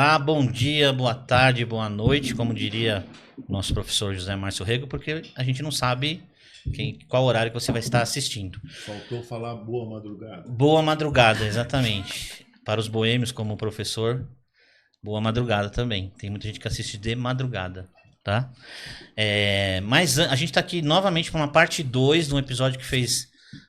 Olá, bom dia, boa tarde, boa noite, como diria o nosso professor José Márcio Rego, porque a gente não sabe qual horário que você vai estar assistindo. Faltou falar boa madrugada. Boa madrugada, exatamente. Para os boêmios, como o professor, boa madrugada também. Tem muita gente que assiste de madrugada, tá? Mas a gente está aqui novamente para uma parte 2 de um episódio que fez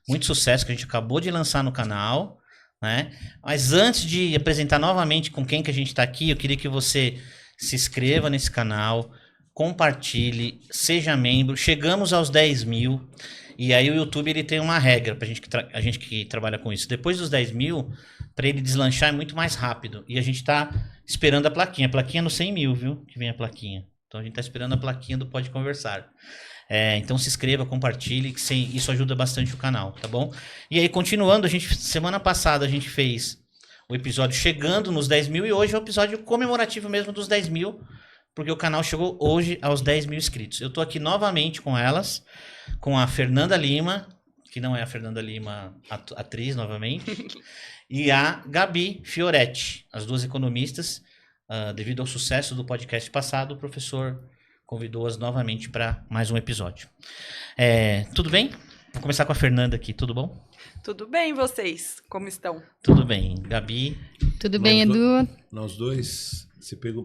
muito sucesso, que a gente acabou de lançar no canal, né? Mas antes de apresentar novamente com quem que a gente está aqui, eu queria que você se inscreva nesse canal, compartilhe, seja membro. Chegamos aos 10 mil e aí o YouTube ele tem uma regra para a gente que trabalha com isso. Depois dos 10 mil, para ele deslanchar é muito mais rápido. E a gente está esperando a plaquinha. A plaquinha é no 100 mil, viu? Que vem a plaquinha. Então a gente está esperando a plaquinha do Pode Conversar. Então se inscreva, compartilhe, que isso ajuda bastante o canal, tá bom? E aí, continuando, semana passada a gente fez o episódio chegando nos 10 mil e hoje é o episódio comemorativo mesmo dos 10 mil, porque o canal chegou hoje aos 10 mil inscritos. Eu tô aqui novamente com elas, com a Fernanda Lima, que não é a Fernanda Lima atriz novamente, e a Gabi Fioretti, as duas economistas. Devido ao sucesso do podcast passado, o professor convidou-as novamente para mais um episódio. Tudo bem? Vou começar com a Fernanda aqui, tudo bom? Tudo bem, vocês? Como estão? Tudo bem. Gabi? Tudo bem, Edu? Nós dois, você pegou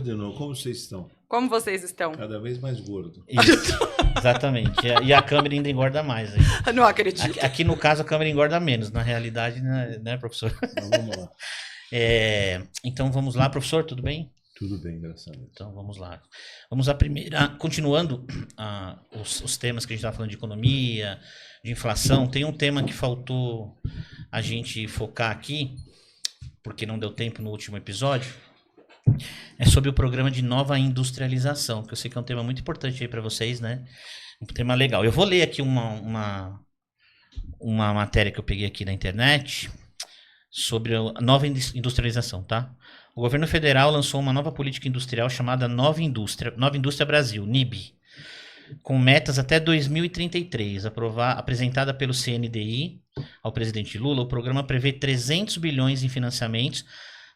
de novo. Como vocês estão? Como vocês estão? Cada vez mais gordo. Isso, exatamente. E a câmera ainda engorda mais. Hein? Não acredito. Aqui no caso a câmera engorda menos, na realidade, né, professor? Então vamos lá. Então vamos lá, professor, tudo bem? Tudo bem, graças a Deus. Então vamos lá. Vamos à primeira. Continuando os temas que a gente estava falando de economia, de inflação, tem um tema que faltou a gente focar aqui, porque não deu tempo no último episódio. É sobre o programa de nova industrialização, que eu sei que é um tema muito importante aí para vocês, né? Um tema legal. Eu vou ler aqui uma matéria que eu peguei aqui na internet sobre a nova industrialização, tá? O governo federal lançou uma nova política industrial chamada Nova Indústria Brasil, NIB, com metas até 2033. Apresentada pelo CNDI ao presidente Lula, o programa prevê 300 bilhões em financiamentos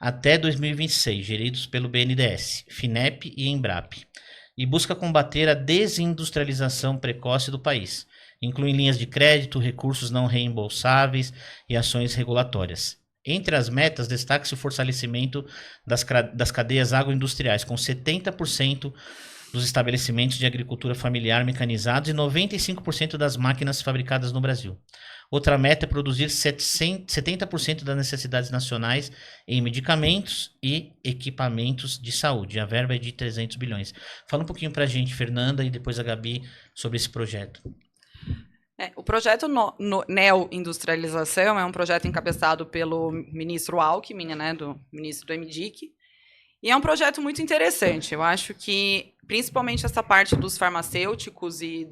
até 2026, geridos pelo BNDES, FINEP e Embrap, e busca combater a desindustrialização precoce do país, inclui linhas de crédito, recursos não reembolsáveis e ações regulatórias. Entre as metas, destaca-se o fortalecimento das cadeias agroindustriais, com 70% dos estabelecimentos de agricultura familiar mecanizados e 95% das máquinas fabricadas no Brasil. Outra meta é produzir 70% das necessidades nacionais em medicamentos e equipamentos de saúde. A verba é de 300 bilhões. Fala um pouquinho para a gente, Fernanda, e depois a Gabi, sobre esse projeto. O projeto Neo-Industrialização é um projeto encabeçado pelo ministro Alckmin, né, do ministro do MDIC, e é um projeto muito interessante. Eu acho que, principalmente essa parte dos farmacêuticos e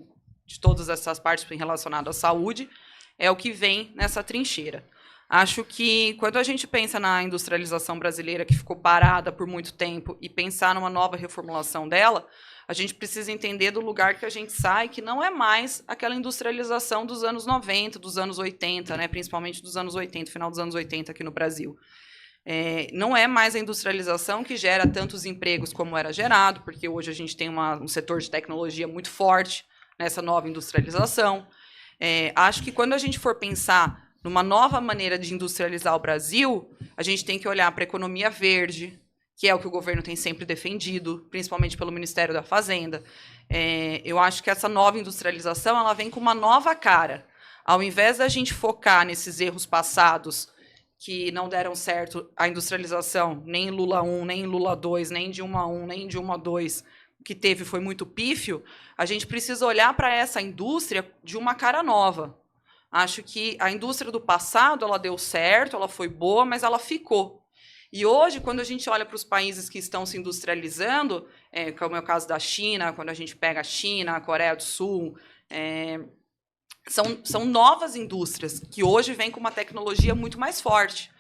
de todas essas partes relacionadas à saúde, é o que vem nessa trincheira. Acho que, quando a gente pensa na industrialização brasileira, que ficou parada por muito tempo, e pensar numa nova reformulação dela, a gente precisa entender do lugar que a gente sai, que não é mais aquela industrialização dos anos 90, dos anos 80, né, principalmente dos anos 80, final dos anos 80 aqui no Brasil. Não é mais a industrialização que gera tantos empregos como era gerado, porque hoje a gente tem um setor de tecnologia muito forte nessa nova industrialização. Acho que quando a gente for pensar numa nova maneira de industrializar o Brasil, a gente tem que olhar para a economia verde, que é o que o governo tem sempre defendido, principalmente pelo Ministério da Fazenda. Eu acho que essa nova industrialização ela vem com uma nova cara. Ao invés da gente focar nesses erros passados que não deram certo a industrialização, nem em Lula 1, nem em Lula 2, nem de Dilma 1, nem de Dilma 2, o que teve foi muito pífio, a gente precisa olhar para essa indústria de uma cara nova. Acho que a indústria do passado ela deu certo, ela foi boa, mas ela ficou. E hoje, quando a gente olha para os países que estão se industrializando, como é o caso da China, quando a gente pega a China, a Coreia do Sul, são novas indústrias que hoje vêm com uma tecnologia muito mais forte.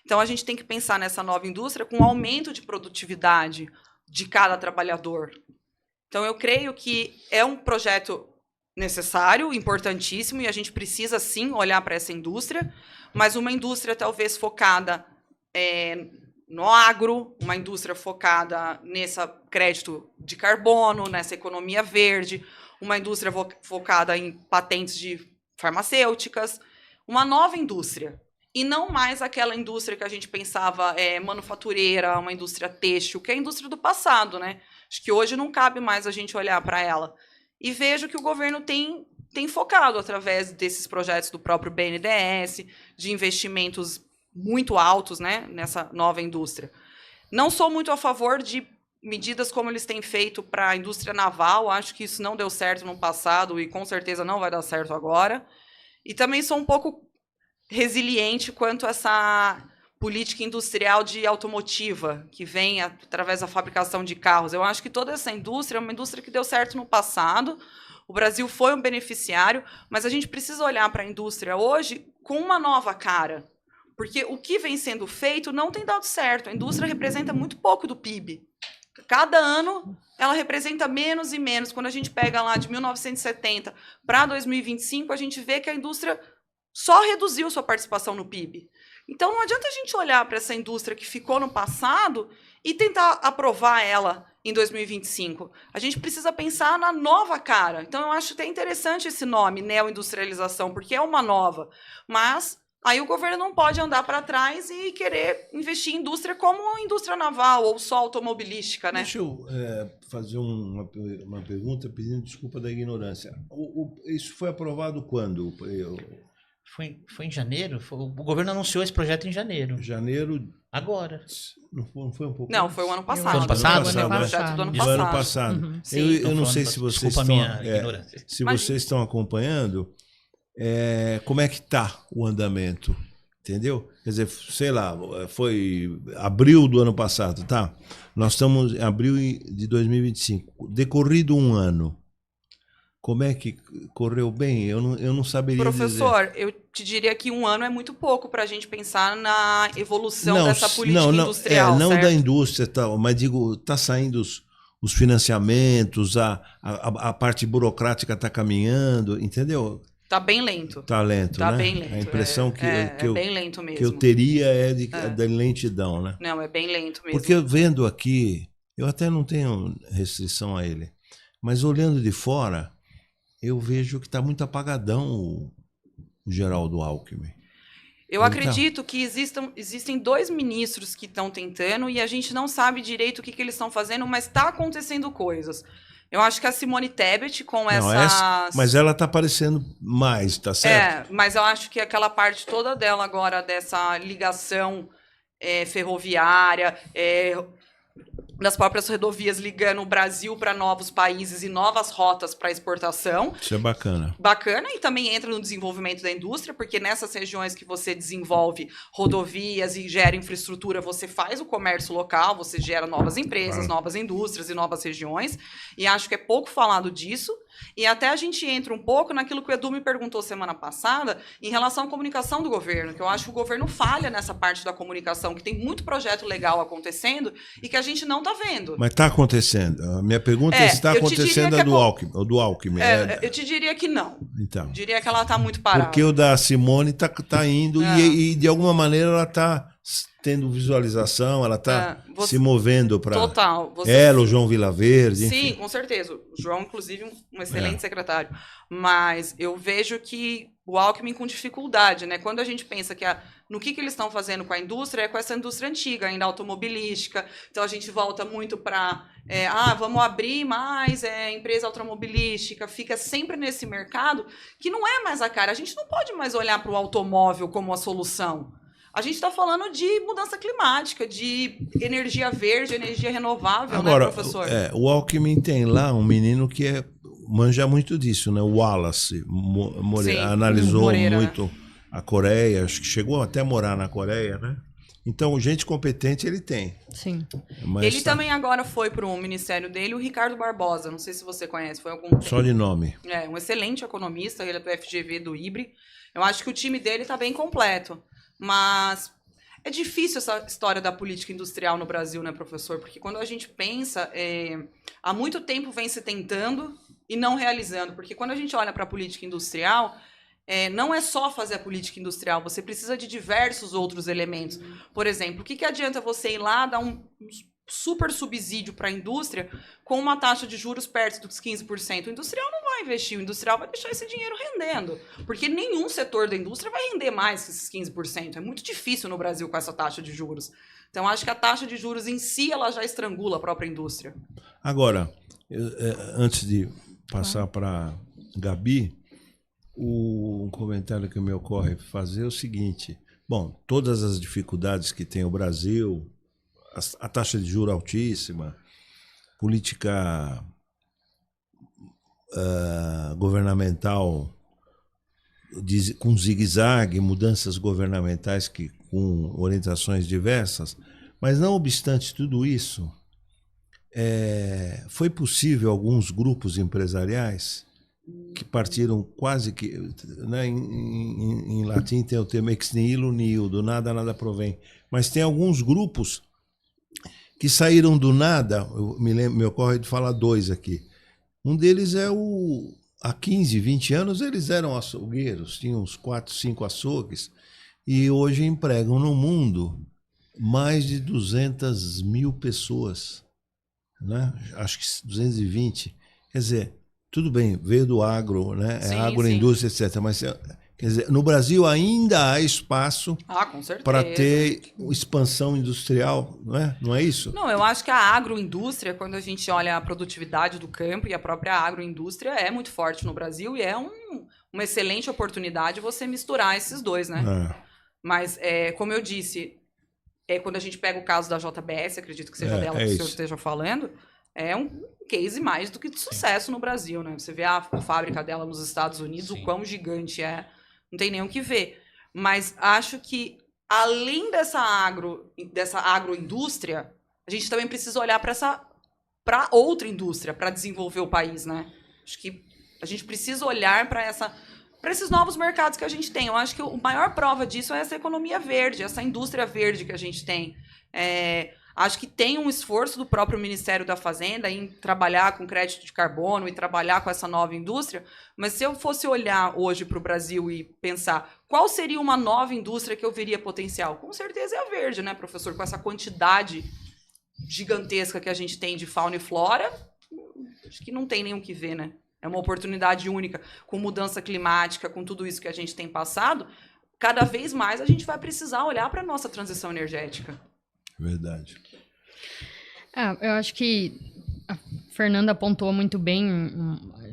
Então, a gente tem que pensar nessa nova indústria com um aumento de produtividade de cada trabalhador. Então, eu creio que é um projeto necessário, importantíssimo, e a gente precisa, sim, olhar para essa indústria, mas uma indústria talvez focada no agro, uma indústria focada nesse crédito de carbono, nessa economia verde, uma indústria focada em patentes de farmacêuticas, uma nova indústria. E não mais aquela indústria que a gente pensava manufatureira, uma indústria têxtil, que é a indústria do passado, né? Acho que hoje não cabe mais a gente olhar para ela. E vejo que o governo tem focado através desses projetos do próprio BNDES, de investimentos muito altos, né, nessa nova indústria. Não sou muito a favor de medidas como eles têm feito para a indústria naval, acho que isso não deu certo no passado e com certeza não vai dar certo agora. E também sou um pouco resiliente quanto a essa política industrial de automotiva, que vem através da fabricação de carros. Eu acho que toda essa indústria é uma indústria que deu certo no passado, o Brasil foi um beneficiário, mas a gente precisa olhar para a indústria hoje com uma nova cara, porque o que vem sendo feito não tem dado certo. A indústria representa muito pouco do PIB. Cada ano, ela representa menos e menos. Quando a gente pega lá de 1970 para 2025, a gente vê que a indústria só reduziu sua participação no PIB. Então, não adianta a gente olhar para essa indústria que ficou no passado e tentar aprovar ela em 2025. A gente precisa pensar na nova cara. Então, eu acho até interessante esse nome, neoindustrialização, porque é uma nova. Mas aí o governo não pode andar para trás e querer investir em indústria como a indústria naval ou só automobilística, né? Deixa eu fazer uma pergunta pedindo desculpa da ignorância. Isso foi aprovado quando? Foi em janeiro? O governo anunciou esse projeto em janeiro. Janeiro. Agora. Não foi um pouco Não, antes? foi o ano passado. Foi ano passado? Foi o projeto do ano Do passado. ano passado. Uhum. Eu não sei se vocês desculpa estão, a minha ignorância. se vocês estão acompanhando, como é que está o andamento, entendeu? Quer dizer, sei lá, foi abril do ano passado, tá? Nós estamos em abril de 2025. Decorrido um ano, como é que correu bem? Eu não saberia Professor, dizer. eu te diria que um ano é muito pouco para a gente pensar na evolução dessa política industrial, não certo? da indústria, tal, mas digo, está saindo os financiamentos, a parte burocrática está caminhando, entendeu? Tá bem lento. Tá lento, Tá né? bem lento. A impressão bem lento mesmo. que eu teria é da lentidão, né? Não, é bem lento mesmo. Porque vendo aqui, eu até não tenho restrição a ele, mas olhando de fora, eu vejo que está muito apagadão o Geraldo Alckmin. Eu acredito que existem 2 ministros que estão tentando e a gente não sabe direito o que eles estão fazendo, mas está acontecendo coisas. Eu acho que a Simone Tebet, com essas... Mas ela está aparecendo mais, tá certo? Mas eu acho que aquela parte toda dela agora, dessa ligação ferroviária, das próprias rodovias ligando o Brasil para novos países e novas rotas para exportação. Isso é bacana. Bacana, e também entra no desenvolvimento da indústria, porque nessas regiões que você desenvolve rodovias e gera infraestrutura, você faz o comércio local, você gera novas empresas, novas indústrias e novas regiões, e acho que é pouco falado disso. E até a gente entra um pouco naquilo que o Edu me perguntou semana passada em relação à comunicação do governo, que eu acho que o governo falha nessa parte da comunicação, que tem muito projeto legal acontecendo e que a gente não está vendo. Mas está acontecendo. A minha pergunta é se está acontecendo a do Alckmin. Eu te diria que não. Então. Eu diria que ela está muito parada. Porque o da Simone está indo e de alguma maneira ela está tendo visualização, ela está se movendo para... Total. Ela, o João Vilaverde, enfim. Sim, com certeza. O João, inclusive, um excelente secretário. Mas eu vejo que o Alckmin com dificuldade, né? Quando a gente pensa que no que eles estão fazendo com a indústria, é com essa indústria antiga, ainda automobilística. Então, a gente volta muito para... vamos abrir mais empresa automobilística. Fica sempre nesse mercado que não é mais a cara. A gente não pode mais olhar para o automóvel como a solução. A gente está falando de mudança climática, de energia verde, energia renovável, agora, né, professor? O Alckmin tem lá um menino que manja muito disso, né? O Wallace analisou Moreira, muito, né? A Coreia, acho que chegou até a morar na Coreia, né? Então, gente competente ele tem. Sim. Mas ele também agora foi para o ministério dele, o Ricardo Barbosa, não sei se você conhece, foi algum... Só de nome. Um excelente economista, ele é do FGV, do IBRE. Eu acho que o time dele está bem completo. Mas é difícil essa história da política industrial no Brasil, né, professor? Porque quando a gente pensa, há muito tempo vem se tentando e não realizando. Porque quando a gente olha para a política industrial, não é só fazer a política industrial, você precisa de diversos outros elementos. Por exemplo, o que adianta você ir lá dar um super subsídio para a indústria com uma taxa de juros perto dos 15%? O industrial não vai investir, o industrial vai deixar esse dinheiro rendendo, porque nenhum setor da indústria vai render mais que esses 15%. É muito difícil no Brasil com essa taxa de juros. Então, acho que a taxa de juros em si, ela já estrangula a própria indústria. Agora, antes de passar para Gabi, um comentário que me ocorre fazer é o seguinte: bom, todas as dificuldades que tem o Brasil, a taxa de juros altíssima, política governamental com zigue-zague, mudanças governamentais com orientações diversas, mas não obstante tudo isso, foi possível alguns grupos empresariais que partiram quase que, né, em latim tem o termo ex nihilo nihil, do nada nada provém, mas tem alguns grupos que saíram do nada. Me ocorre de falar dois aqui. Um deles é há 15, 20 anos eles eram açougueiros, tinham uns 4, 5 açougues, e hoje empregam no mundo mais de 200 mil pessoas, né? Acho que 220. Quer dizer, tudo bem, veio do agro, né? Sim, agroindústria, etc. Mas, quer dizer, no Brasil ainda há espaço para ter expansão industrial, não é isso? Não, eu acho que a agroindústria, quando a gente olha a produtividade do campo e a própria agroindústria, é muito forte no Brasil e é uma excelente oportunidade você misturar esses dois, né? Mas, como eu disse, quando a gente pega o caso da JBS, acredito que seja dela que o senhor esteja falando, é um case mais do que de sucesso no Brasil, né? Você vê a fábrica dela nos Estados Unidos, o quão gigante é, não tem nem o que ver. Mas acho que, além dessa agroindústria, a gente também precisa olhar para outra indústria, para desenvolver o país, né? Acho que a gente precisa olhar para esses novos mercados que a gente tem. Eu acho que a maior prova disso é essa economia verde, essa indústria verde que a gente tem. Acho que tem um esforço do próprio Ministério da Fazenda em trabalhar com crédito de carbono e trabalhar com essa nova indústria, mas se eu fosse olhar hoje para o Brasil e pensar qual seria uma nova indústria que eu veria potencial, com certeza é a verde, né, professor? Com essa quantidade gigantesca que a gente tem de fauna e flora, acho que não tem nem o que ver, né? É uma oportunidade única. Com mudança climática, com tudo isso que a gente tem passado, cada vez mais a gente vai precisar olhar para a nossa transição energética. Verdade. Eu acho que a Fernanda pontuou muito bem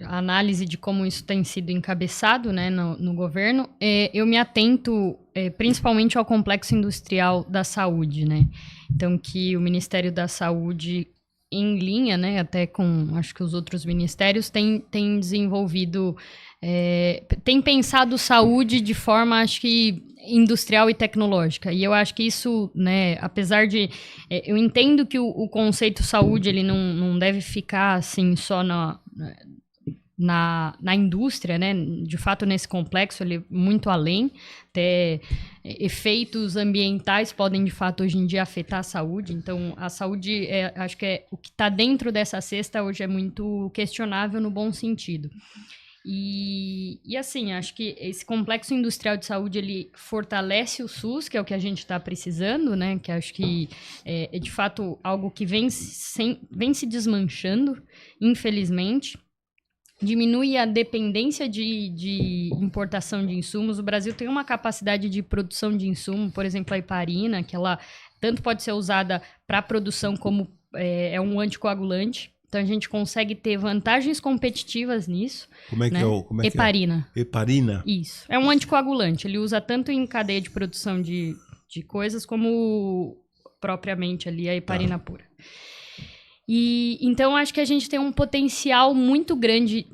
a análise de como isso tem sido encabeçado, né, no governo. Eu me atento principalmente ao complexo industrial da saúde, né? Então, que o Ministério da Saúde, em linha, né, até com, acho que os outros ministérios, tem desenvolvido, tem pensado saúde de forma, acho que, industrial e tecnológica. E eu acho que isso, né, apesar de... eu entendo que o conceito saúde, ele não deve ficar, assim, só na indústria, né? De fato, nesse complexo, ele é muito além. Até efeitos ambientais podem, de fato, hoje em dia afetar a saúde. Então, a saúde, acho que o que está dentro dessa cesta hoje é muito questionável no bom sentido. E assim, acho que esse complexo industrial de saúde, ele fortalece o SUS, que é o que a gente está precisando, né? Que acho que é de fato algo que vem se desmanchando, infelizmente. Diminui a dependência de importação de insumos. O Brasil tem uma capacidade de produção de insumo, por exemplo, a heparina, que ela tanto pode ser usada para produção como é um anticoagulante. Então, a gente consegue ter vantagens competitivas nisso. Como é que, né? Como é heparina. Que é? Heparina? Isso. É um anticoagulante. Ele usa tanto em cadeia de produção de coisas, como propriamente ali a heparina pura. E então, acho que a gente tem um potencial muito grande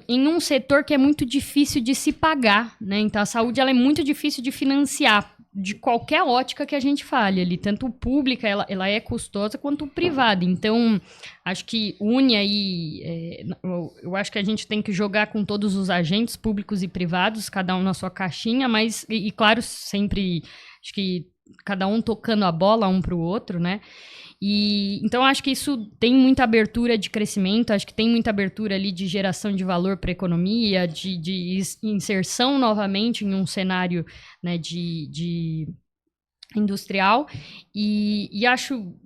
em um setor que é muito difícil de se pagar, né? Então, a saúde ela é muito difícil de financiar, de qualquer ótica que a gente fale ali, tanto pública, ela é custosa, quanto privada. Então, acho que une aí, eu acho que a gente tem que jogar com todos os agentes públicos e privados, cada um na sua caixinha, mas, e claro, sempre, acho que cada um tocando a bola um para o outro, né? E então acho que isso tem muita abertura de crescimento, acho que tem muita abertura ali de geração de valor para a economia, de inserção novamente em um cenário, né, de industrial, e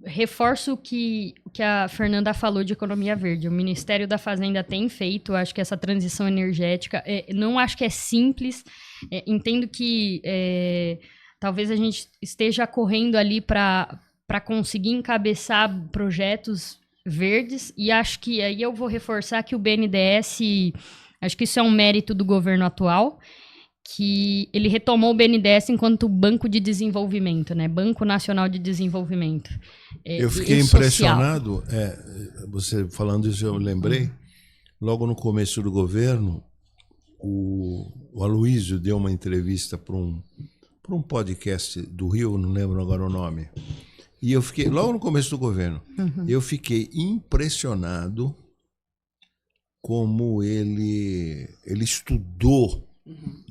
reforço o que a Fernanda falou de economia verde. O Ministério da Fazenda tem feito, acho que essa transição energética, não acho que é simples, entendo que talvez a gente esteja correndo ali para conseguir encabeçar projetos verdes, e acho que aí eu vou reforçar que o BNDES, acho que isso é um mérito do governo atual, que ele retomou o BNDES enquanto Banco de Desenvolvimento, né? Banco Nacional de Desenvolvimento. Eu fiquei impressionado, você falando isso, eu lembrei, logo no começo do governo, o Aloysio deu uma entrevista para um podcast do Rio, não lembro agora o nome, e eu fiquei, logo no começo do governo, eu fiquei impressionado como ele estudou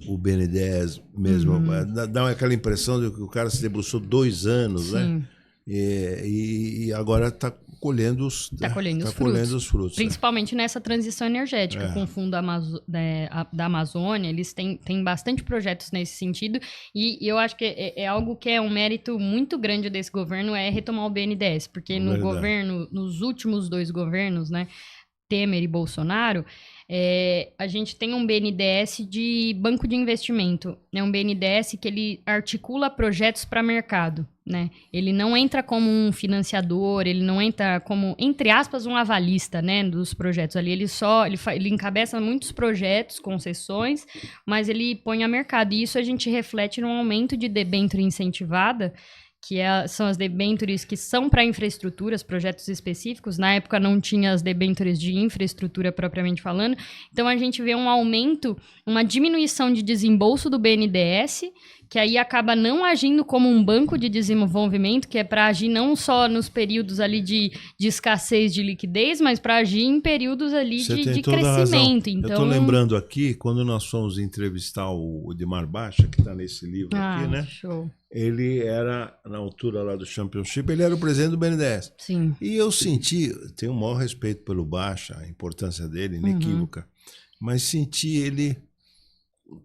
o BNDES mesmo. Dá aquela impressão de que o cara se debruçou 2 anos, Sim. né? E agora está colhendo os frutos. Principalmente nessa transição energética, com o Fundo da Amazônia, eles têm bastante projetos nesse sentido, e eu acho que é algo que é um mérito muito grande desse governo, é retomar o BNDES, porque nos últimos 2 governos, né, Temer e Bolsonaro, a gente tem um BNDES de banco de investimento. É um BNDES que ele articula projetos para mercado, né? Ele não entra como um financiador, ele não entra como, entre aspas, um avalista, né, dos projetos. Ali ele encabeça muitos projetos, concessões, mas ele põe a mercado. E isso a gente reflete num aumento de debênture incentivada, que são as debêntures que são para infraestruturas, projetos específicos. Na época não tinha as debêntures de infraestrutura propriamente falando. Então a gente vê um aumento, uma diminuição de desembolso do BNDES, que aí acaba não agindo como um banco de desenvolvimento, que é para agir não só nos períodos ali de escassez de liquidez, mas para agir em períodos ali de crescimento. Então, eu estou lembrando aqui, quando nós fomos entrevistar o Edmar Baixa, que está nesse livro aqui, né? Show. Ele era, na altura lá do Championship, ele era o presidente do BNDES. Sim. E eu tenho o maior respeito pelo Baixa, a importância dele, inequívoca, mas senti ele,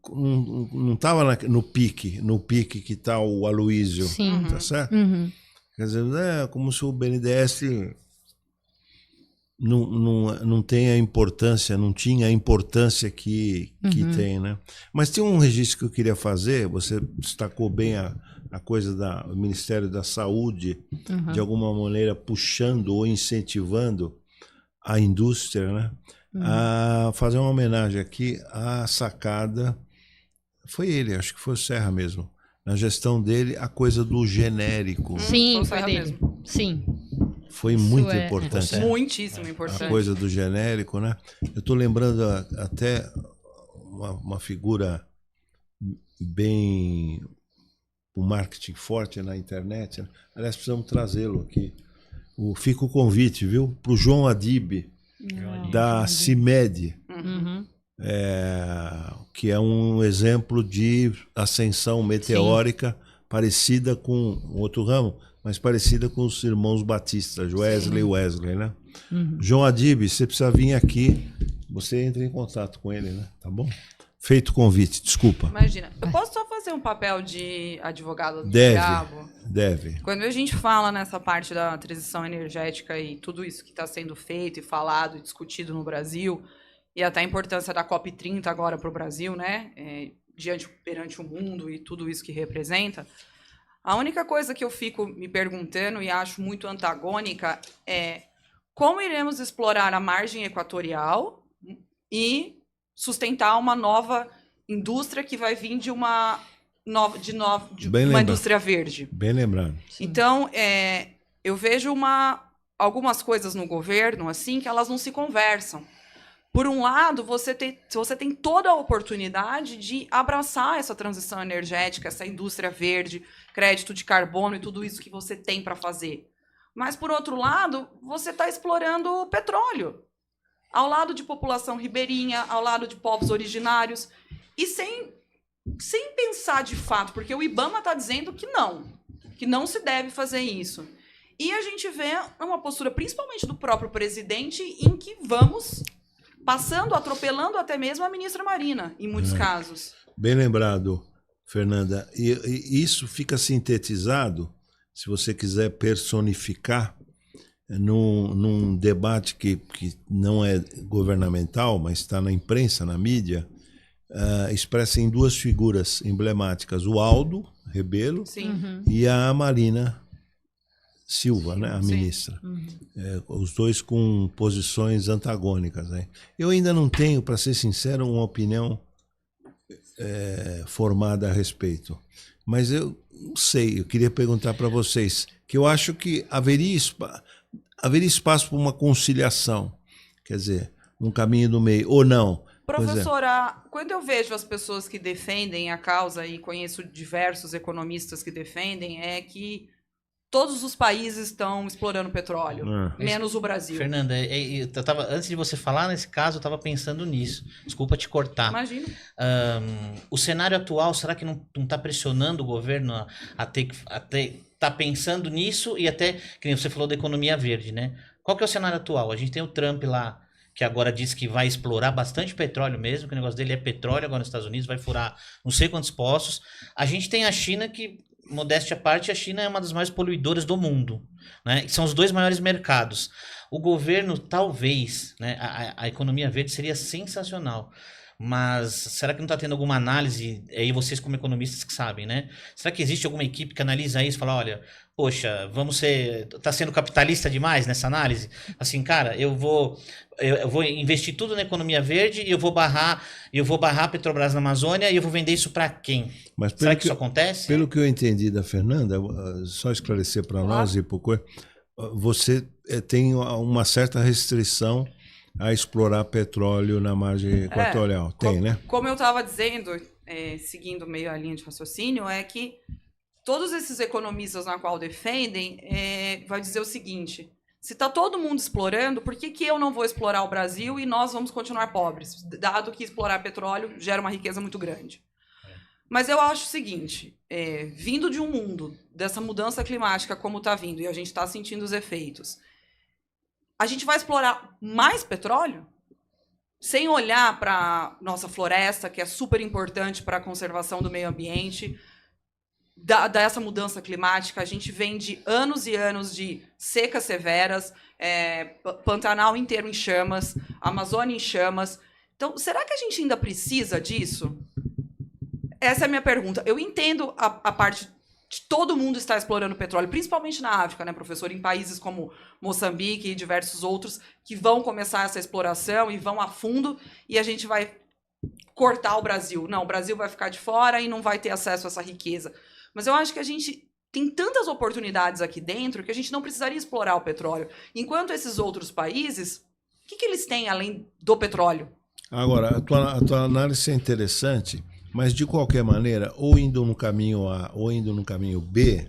não estava no pique que está o Aloysio, tá certo? Quer dizer, é como se o BNDES não tenha a importância, não tinha a importância que tem, né? Mas tem um registro que eu queria fazer, você destacou bem a coisa do Ministério da Saúde, de alguma maneira puxando ou incentivando a indústria, né? A fazer uma homenagem aqui à sacada, foi ele, acho que foi o Serra mesmo, na gestão dele, a coisa do genérico. Sim, foi dele. Sim. Foi muito importante. Muitíssimo importante. A coisa do genérico, né? Eu estou lembrando até uma figura bem... o marketing forte na internet. Aliás, precisamos trazê-lo aqui. Fica o convite, viu? Para o João Adib, da CIMED, que é um exemplo de ascensão meteórica parecida com outro ramo, mas parecida com os irmãos batistas, Wesley, né? João Adib, você precisa vir aqui, você entra em contato com ele, né? Tá bom? Feito o convite, desculpa. Imagina, eu posso só fazer um papel de advogado do diabo? Deve. Quando a gente fala nessa parte da transição energética e tudo isso que está sendo feito e falado e discutido no Brasil, e até a importância da COP30 agora para o Brasil, né? Perante o mundo e tudo isso que representa, a única coisa que eu fico me perguntando e acho muito antagônica é como iremos explorar a margem equatorial e sustentar uma nova indústria que vai vir de uma indústria verde. Bem lembrado. Então, eu vejo algumas coisas no governo assim que elas não se conversam. Por um lado, você tem toda a oportunidade de abraçar essa transição energética, essa indústria verde, crédito de carbono e tudo isso que você tem para fazer. Mas, por outro lado, você está explorando o petróleo, ao lado de população ribeirinha, ao lado de povos originários, e sem pensar de fato, porque o IBAMA está dizendo que não. que não se deve fazer isso. E a gente vê uma postura, principalmente do próprio presidente, em que vamos passando, atropelando até mesmo a ministra Marina, em muitos casos. Bem lembrado, Fernanda. E isso fica sintetizado, se você quiser personificar, num debate que não é governamental, mas está na imprensa, na mídia, expressa em duas figuras emblemáticas, o Aldo Rebelo Sim. e a Marina Silva, né, a Sim. ministra. Os dois com posições antagônicas. Né? Eu ainda não tenho, para ser sincero, uma opinião formada a respeito. Mas eu não sei, eu queria perguntar para vocês, que eu acho que haveria espaço para uma conciliação, quer dizer, um caminho do meio, ou não. Professora, quando eu vejo as pessoas que defendem a causa, e conheço diversos economistas que defendem, é que todos os países estão explorando petróleo, menos o Brasil. Fernanda, antes de você falar nesse caso, eu estava pensando nisso. Desculpa te cortar. Imagina. O cenário atual, será que não está pressionando o governo a ter tá pensando nisso e até, que nem você falou da economia verde, né? Qual que é o cenário atual? A gente tem o Trump lá, que agora diz que vai explorar bastante petróleo mesmo, que o negócio dele é petróleo agora nos Estados Unidos, vai furar não sei quantos poços. A gente tem a China que, modéstia à parte, a China é uma das mais poluidoras do mundo, né? São os dois maiores mercados. O governo, talvez, né? A economia verde seria sensacional. Mas será que não está tendo alguma análise, aí vocês como economistas que sabem, né? Será que existe alguma equipe que analisa isso e fala, olha, poxa, tá sendo capitalista demais nessa análise? Assim, cara, eu vou investir tudo na economia verde e eu vou barrar a Petrobras na Amazônia e eu vou vender isso para quem? Mas será que isso acontece? Pelo que eu entendi da Fernanda, só esclarecer para nós e para você tem uma certa restrição a explorar petróleo na margem equatorial. Tem, né? Como eu estava dizendo, seguindo meio a linha de raciocínio, é que todos esses economistas na qual defendem vai dizer o seguinte: se está todo mundo explorando, por que eu não vou explorar o Brasil e nós vamos continuar pobres? Dado que explorar petróleo gera uma riqueza muito grande. Mas eu acho o seguinte, vindo de um mundo dessa mudança climática como está vindo, e a gente está sentindo os efeitos, a gente vai explorar mais petróleo sem olhar para nossa floresta, que é super importante para a conservação do meio ambiente, dessa mudança climática. A gente vem de anos e anos de secas severas, Pantanal inteiro em chamas, Amazônia em chamas. Então, será que a gente ainda precisa disso? Essa é a minha pergunta. Eu entendo a parte de todo mundo estar explorando petróleo, principalmente na África, né, professor? Em países como Moçambique e diversos outros, que vão começar essa exploração e vão a fundo, e a gente vai cortar o Brasil. Não, o Brasil vai ficar de fora e não vai ter acesso a essa riqueza. Mas eu acho que a gente tem tantas oportunidades aqui dentro que a gente não precisaria explorar o petróleo. Enquanto esses outros países, o que eles têm além do petróleo? Agora, a tua análise é interessante, mas de qualquer maneira, ou indo no caminho A ou indo no caminho B,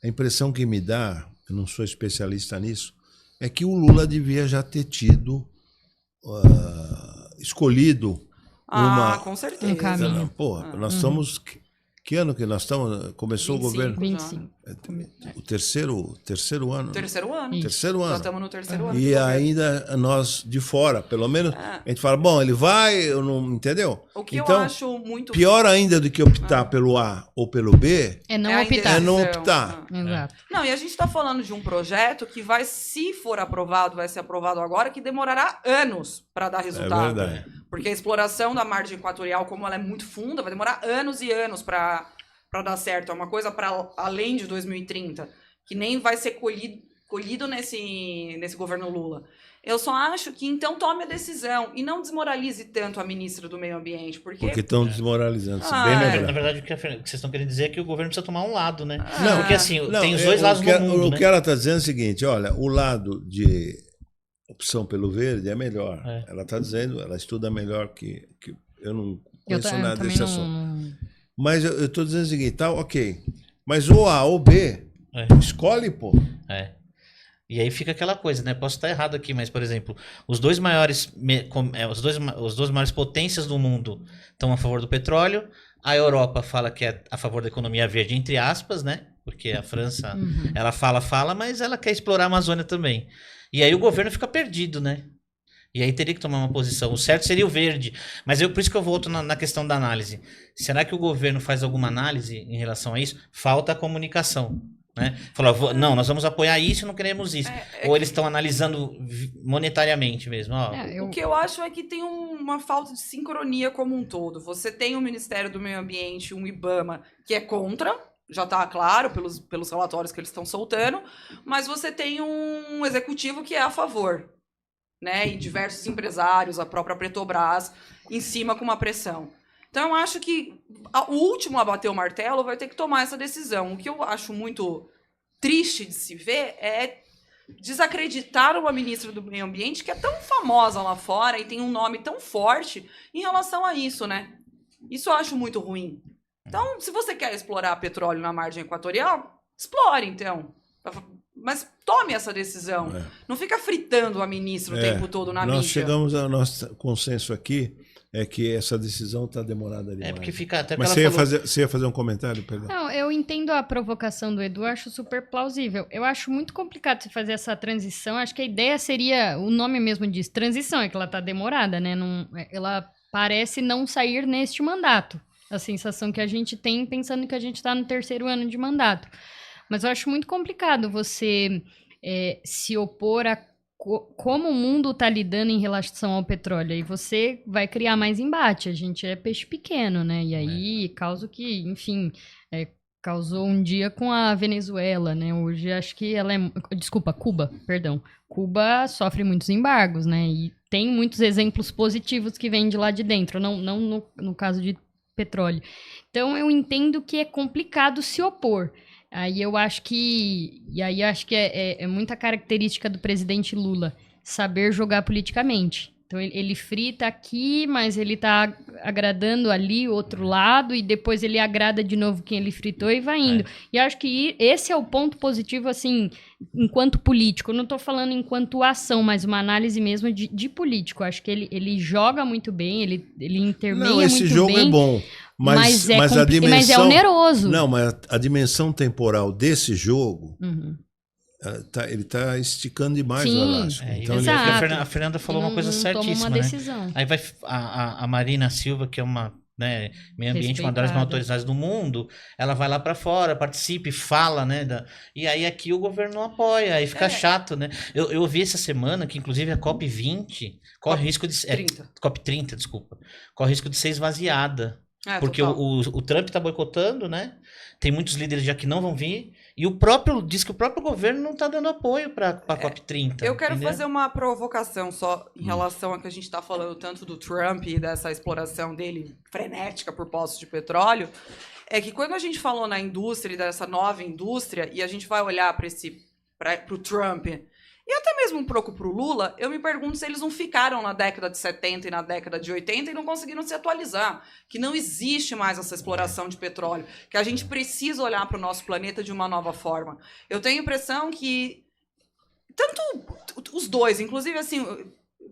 a impressão que me dá, eu não sou especialista nisso, é que o Lula devia já ter tido, escolhido com certeza. Um caminho. Porra, nós estamos... Que ano que nós estamos? Começou 25, o governo? 25. O terceiro ano? Terceiro ano. Terceiro ano. Nós estamos no terceiro ano. E ainda nós de fora, pelo menos, a gente fala, bom, ele vai, eu não, entendeu? O que então, eu acho muito... pior ainda do que optar pelo A ou pelo B, É não a optar. é não indecisão. optar. Exato. Não, e a gente está falando de um projeto que vai, se for aprovado, vai ser aprovado agora, que demorará anos para dar resultado. verdade. Porque a exploração da margem equatorial, como ela é muito funda, vai demorar anos e anos para dar certo. É uma coisa para além de 2030, que nem vai ser colhido nesse governo Lula. Eu só acho que, então, tome a decisão e não desmoralize tanto a ministra do Meio Ambiente, porque Estão desmoralizando. Bem é. lembrado. Na verdade, o que vocês estão querendo dizer é que o governo precisa tomar um lado, né? Não, porque assim, Não, tem os dois lados no mundo, o né? que ela está dizendo é o seguinte, olha, o lado de opção pelo verde é melhor. Ela está dizendo, ela estuda melhor que eu não conheço nada desse assunto. Mas eu estou dizendo o seguinte, tá, ok. Mas ou A ou B, escolhe, pô. E aí fica aquela coisa, né? Posso estar errado aqui, mas, por exemplo, os dois maiores potências do mundo estão a favor do petróleo. A Europa fala que é a favor da economia verde, entre aspas, né? Porque a França, ela fala, mas ela quer explorar a Amazônia também. E aí o governo fica perdido, né? E aí teria que tomar uma posição. O certo seria o verde. Mas por isso que eu volto na questão da análise. Será que o governo faz alguma análise em relação a isso? Falta a comunicação. Né? Falou, não, nós vamos apoiar isso e não queremos isso. Ou eles estão analisando monetariamente mesmo. Ó. O que eu acho é que tem uma falta de sincronia como um todo. Você tem o Ministério do Meio Ambiente, um IBAMA, que é contra, já está claro pelos relatórios que eles estão soltando, mas você tem um executivo que é a favor. Né? E diversos empresários, a própria Petrobras, em cima com uma pressão. Então, eu acho que o último a bater o martelo vai ter que tomar essa decisão. O que eu acho muito triste de se ver é desacreditar uma ministra do Meio Ambiente que é tão famosa lá fora e tem um nome tão forte em relação a isso, né? Isso eu acho muito ruim. Então, se você quer explorar petróleo na margem equatorial, explore, então. Mas tome essa decisão. Não fica fritando a ministra o tempo todo na mídia. Nós chegamos ao nosso consenso aqui, é que essa decisão está demorada demais. Porque fica até. Mas você ia fazer um comentário? Perdão. Não, eu entendo a provocação do Edu, acho super plausível. Eu acho muito complicado você fazer essa transição. Acho que a ideia seria, o nome mesmo diz, transição, é que ela está demorada, né? Ela parece não sair neste mandato. A sensação que a gente tem pensando que a gente está no 3º ano de mandato. Mas eu acho muito complicado você se opor a como o mundo está lidando em relação ao petróleo. Aí você vai criar mais embate. A gente é peixe pequeno, né? E aí causa que, enfim, causou um dia com a Venezuela, né? Hoje acho que ela é... Desculpa, Cuba, perdão. Cuba sofre muitos embargos, né? E tem muitos exemplos positivos que vêm de lá de dentro, não no caso de petróleo. Então eu entendo que é complicado se opor. Aí eu acho que é muita característica do presidente Lula saber jogar politicamente. Então ele frita aqui, mas ele tá agradando ali o outro lado e depois ele agrada de novo quem ele fritou e vai indo. E acho que esse é o ponto positivo, assim, enquanto político. Eu não tô falando enquanto ação, mas uma análise mesmo de político. Acho que ele joga muito bem, ele intermeia muito bem. Não, esse jogo é bom. Mas a dimensão, mas é oneroso. Não, mas a dimensão temporal desse jogo, ele está esticando demais o elástico. Então a Fernanda falou uma coisa certíssima, uma decisão. Né? Aí vai a Marina Silva, que é uma meio ambiente, uma das mais autorizadas do mundo, ela vai lá para fora, participa, fala, né? E aí aqui o governo não apoia, aí fica chato, né? Eu ouvi essa semana que inclusive a COP20 corre risco de... COP30, desculpa. Corre risco de ser esvaziada. Porque o Trump está boicotando, né? Tem muitos líderes já que não vão vir. E diz que o próprio governo não está dando apoio para a COP30. Eu quero fazer uma provocação só em relação a que a gente está falando tanto do Trump e dessa exploração dele frenética por poços de petróleo. É que quando a gente falou na indústria, dessa nova indústria, e a gente vai olhar para o Trump... E até mesmo um pouco para o Lula, eu me pergunto se eles não ficaram na década de 70 e na década de 80 e não conseguiram se atualizar. Que não existe mais essa exploração de petróleo. Que a gente precisa olhar para o nosso planeta de uma nova forma. Eu tenho a impressão que tanto os dois, inclusive assim,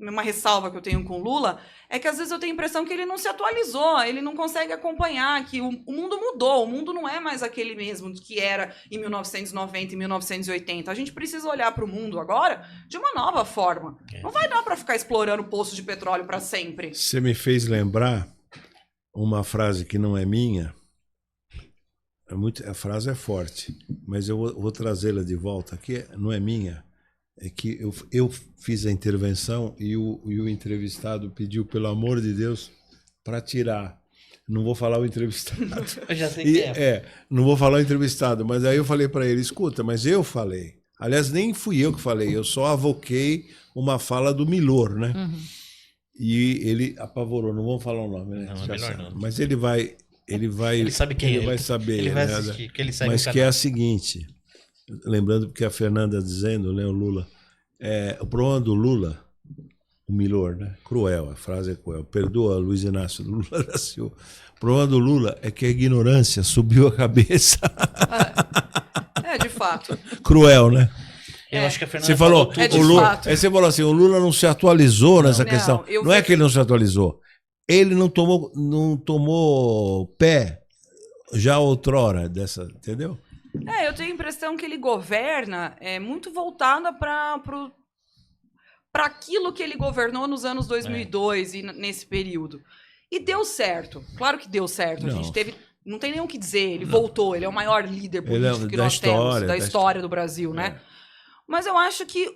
uma ressalva que eu tenho com o Lula, é que às vezes eu tenho a impressão que ele não se atualizou, ele não consegue acompanhar, que o mundo mudou, o mundo não é mais aquele mesmo que era em 1990 e 1980. A gente precisa olhar para o mundo agora de uma nova forma. Não vai dar para ficar explorando poços de petróleo para sempre. Você me fez lembrar uma frase que não é minha. A frase é forte, mas eu vou trazê-la de volta aqui. Não é minha. É que eu fiz a intervenção e o entrevistado pediu, pelo amor de Deus, para tirar. Não vou falar o entrevistado. Eu já sei que não vou falar o entrevistado, mas aí eu falei para ele, escuta, mas eu falei. Aliás, nem fui eu que falei, eu só avoquei uma fala do Milor, né? E ele apavorou, não vamos falar o nome, né? Não, é melhor não. Mas ele sabe quem ele vai saber. Ele vai assistir, que ele segue mas que é a seguinte... Lembrando porque a Fernanda dizendo, né, o Lula, o problema do Lula, o Milor, né, cruel, a frase é cruel, perdoa Luiz Inácio Lula da Silva. O problema do Lula é que a ignorância subiu a cabeça. De fato. Cruel, né? Eu acho que a Fernanda você falou, tudo. o Lula, aí você falou assim, o Lula não se atualizou nessa questão. Não é que ele não se atualizou, ele não tomou pé já outrora dessa, entendeu? Eu tenho a impressão que ele governa muito voltada para aquilo que ele governou nos anos 2002 e nesse período. E deu certo. Claro que deu certo. A gente teve... Não tem nem o que dizer. Ele voltou. Ele é o maior líder político que nós temos da história do Brasil, né? Mas eu acho que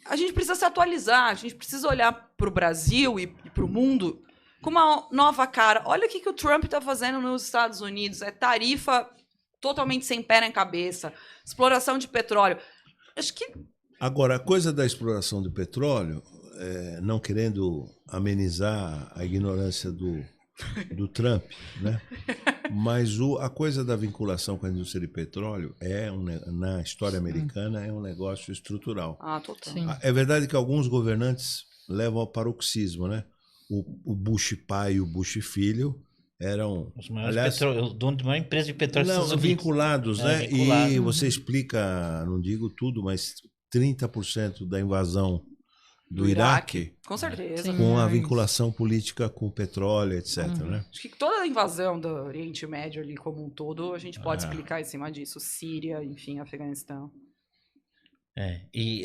a gente precisa se atualizar. A gente precisa olhar para o Brasil e para o mundo com uma nova cara. Olha o que o Trump está fazendo nos Estados Unidos. É tarifa totalmente sem pé nem cabeça. Exploração de petróleo. Acho que... Agora, a coisa da exploração do petróleo, não querendo amenizar a ignorância do Trump, né? Mas a coisa da vinculação com a indústria de petróleo na história americana é um negócio estrutural. Total. Sim. É verdade que alguns governantes levam ao paroxismo, né? O Bush pai e o Bush filho eram os maiores o dono de uma empresa de petróleo dos Estados Unidos. Vinculados, né? Vinculados. E você explica, não digo tudo, mas 30% da invasão do Iraque, com certeza, com a vinculação política com o petróleo, etc. Né? Acho que toda a invasão do Oriente Médio ali como um todo, a gente pode explicar em cima disso. Síria, enfim, Afeganistão. E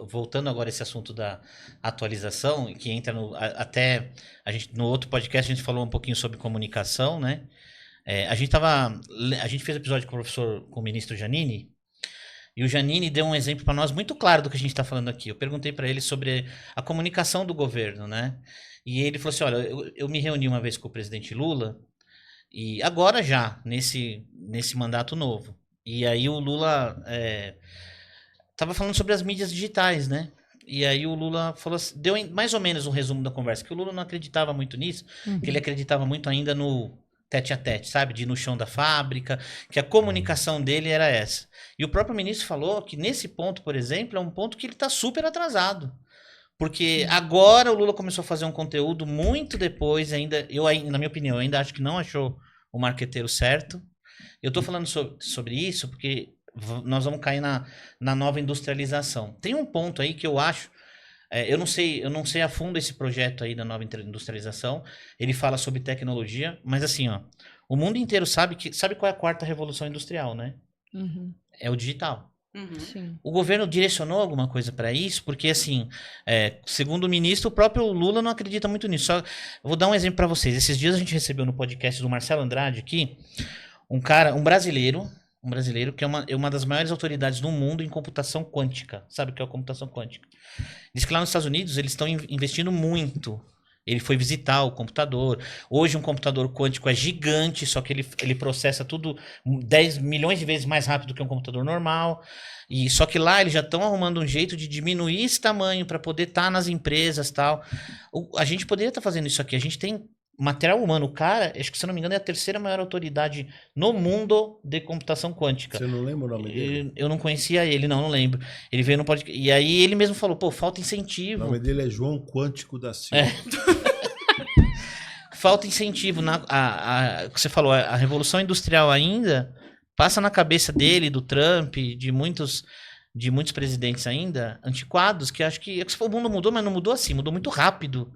voltando agora a esse assunto da atualização, que entra até a gente no outro podcast a gente falou um pouquinho sobre comunicação, né? A gente fez episódio com o ministro Giannini, e o Giannini deu um exemplo para nós muito claro do que a gente está falando aqui. Eu perguntei para ele sobre a comunicação do governo, né? E ele falou assim, olha, eu me reuni uma vez com o presidente Lula, e agora já, nesse mandato novo. E aí o Lula estava falando sobre as mídias digitais, né? E aí o Lula falou assim, deu mais ou menos um resumo da conversa, que o Lula não acreditava muito nisso, que ele acreditava muito ainda no tete a tete, sabe? De ir no chão da fábrica, que a comunicação dele era essa. E o próprio ministro falou que nesse ponto, por exemplo, é um ponto que ele está super atrasado. Porque agora o Lula começou a fazer um conteúdo muito depois, na minha opinião, ainda acho que não achou o marqueteiro certo. Eu estou falando sobre isso porque nós vamos cair na nova industrialização. Tem um ponto aí que eu acho, eu não sei a fundo esse projeto aí da nova industrialização. Ele fala sobre tecnologia, mas assim, ó, o mundo inteiro sabe qual é a quarta revolução industrial, né? É o digital. Sim. O governo direcionou alguma coisa para isso, porque assim, segundo o ministro, o próprio Lula não acredita muito nisso. Só vou dar um exemplo para vocês. Esses dias a gente recebeu no podcast do Marcelo Andrade aqui, um brasileiro que é uma das maiores autoridades no mundo em computação quântica. Sabe o que é a computação quântica? Diz que lá nos Estados Unidos eles estão investindo muito. Ele foi visitar o computador. Hoje um computador quântico é gigante, só que ele processa tudo 10 milhões de vezes mais rápido que um computador normal. E só que lá eles já estão arrumando um jeito de diminuir esse tamanho para poder estar nas empresas e tal. A gente poderia estar fazendo isso aqui. A gente tem material humano. O cara, acho que se eu não me engano, é a terceira maior autoridade no mundo de computação quântica. Você não lembra o nome dele? Eu não conhecia ele, não lembro. Ele veio no podcast. E aí ele mesmo falou, pô, falta incentivo. O nome dele é João Quântico da Silva. Falta incentivo. Você falou, a Revolução Industrial ainda passa na cabeça dele, do Trump, de muitos presidentes ainda, antiquados, que acho que o mundo mudou, mas não mudou assim, mudou muito rápido.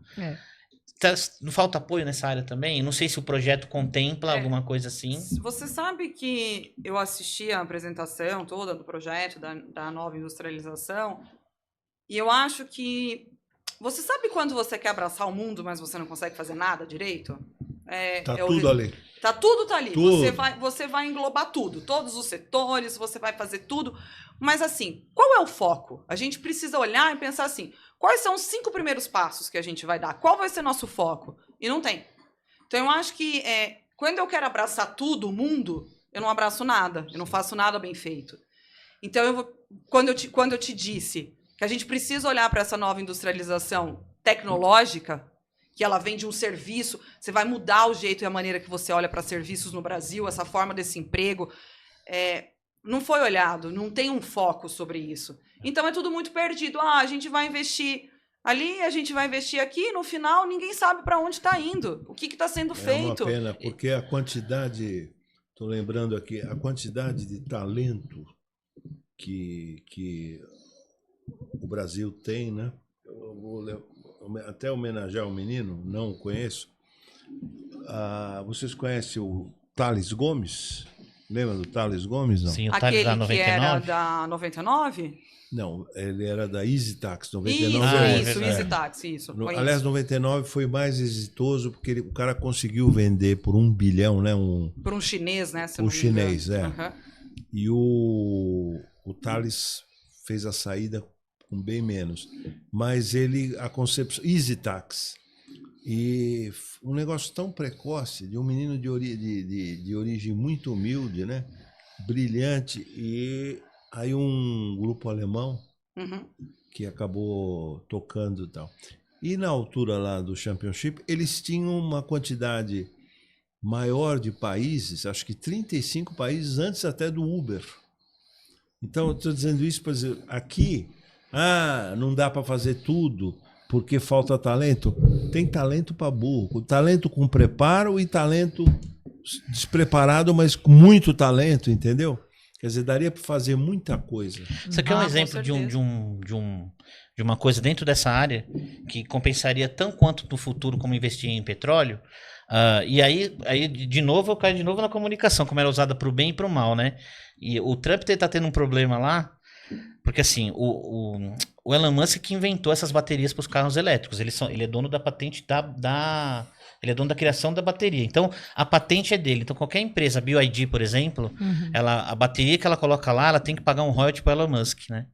Não falta apoio nessa área também? Não sei se o projeto contempla alguma coisa assim. Você sabe que eu assisti a apresentação toda do projeto da nova industrialização e eu acho que... Você sabe quando você quer abraçar o mundo, mas você não consegue fazer nada direito? Tudo ali. Tudo ali. Tudo. Você vai englobar tudo, todos os setores, você vai fazer tudo. Mas assim, qual é o foco? A gente precisa olhar e pensar assim, quais são os 5 primeiros passos que a gente vai dar? Qual vai ser nosso foco? E não tem. Então eu acho que quando eu quero abraçar tudo, o mundo, eu não abraço nada, eu não faço nada bem feito. Então quando eu te disse que a gente precisa olhar para essa nova industrialização tecnológica, que ela vem de um serviço, você vai mudar o jeito e a maneira que você olha para serviços no Brasil, essa forma desse emprego, não foi olhado, não tem um foco sobre isso. Então é tudo muito perdido. A gente vai investir ali, a gente vai investir aqui, no final ninguém sabe para onde está indo, o que está sendo feito. É uma pena, porque a quantidade, estou lembrando aqui, a quantidade de talento que o Brasil tem, né? Eu vou até homenagear o menino, não o conheço. Vocês conhecem o Thales Gomes? Lembra do Thales Gomes, não? Sim, o Thales da Aquele que era 99. da 99? Não, ele era da Easy Tax, Isso, 99. é isso, verdade. Easy Taxi, isso. Aliás, 99 foi mais exitoso porque o cara conseguiu vender por 1 bilhão, né? Por um chinês, né? Se eu Um não me engano. chinês, é. Aham. E o Thales fez a saída com bem menos. Mas a concepção, Easy Tax. E um negócio tão precoce, de um menino de origem muito humilde, né? Brilhante. E aí um grupo alemão Uhum. que acabou tocando e tal. E na altura lá do Championship, eles tinham uma quantidade maior de países, acho que 35 países antes até do Uber. Então, eu estou dizendo isso para dizer, aqui, não dá para fazer tudo porque falta talento. Tem talento para burro. Talento com preparo e talento despreparado, mas com muito talento, entendeu? Quer dizer, daria para fazer muita coisa. Você quer um com exemplo de certeza. de uma coisa dentro dessa área que compensaria tanto quanto no futuro como investir em petróleo? E aí, de novo, eu caio de novo na comunicação, como era usada para o bem e para o mal, né? E o Trump está tendo um problema lá, porque assim, o Elon Musk que inventou essas baterias para os carros elétricos. Ele é dono da patente ele é dono da criação da bateria. Então, a patente é dele. Então, qualquer empresa, a BYD, por exemplo, a bateria que ela coloca lá, ela tem que pagar um royalty para o Elon Musk, né?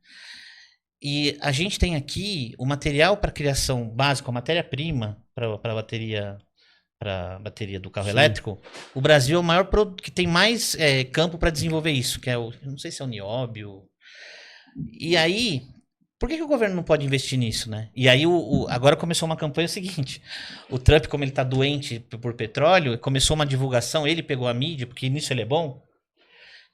E a gente tem aqui o material para criação básico, a matéria-prima para a bateria do carro elétrico. O Brasil é o maior que tem mais campo para desenvolver isso, que é eu não sei se é o nióbio. E aí, por que o governo não pode investir nisso, né? E aí, agora começou uma campanha seguinte. O Trump, como ele tá doente por petróleo, começou uma divulgação, ele pegou a mídia, porque nisso ele é bom,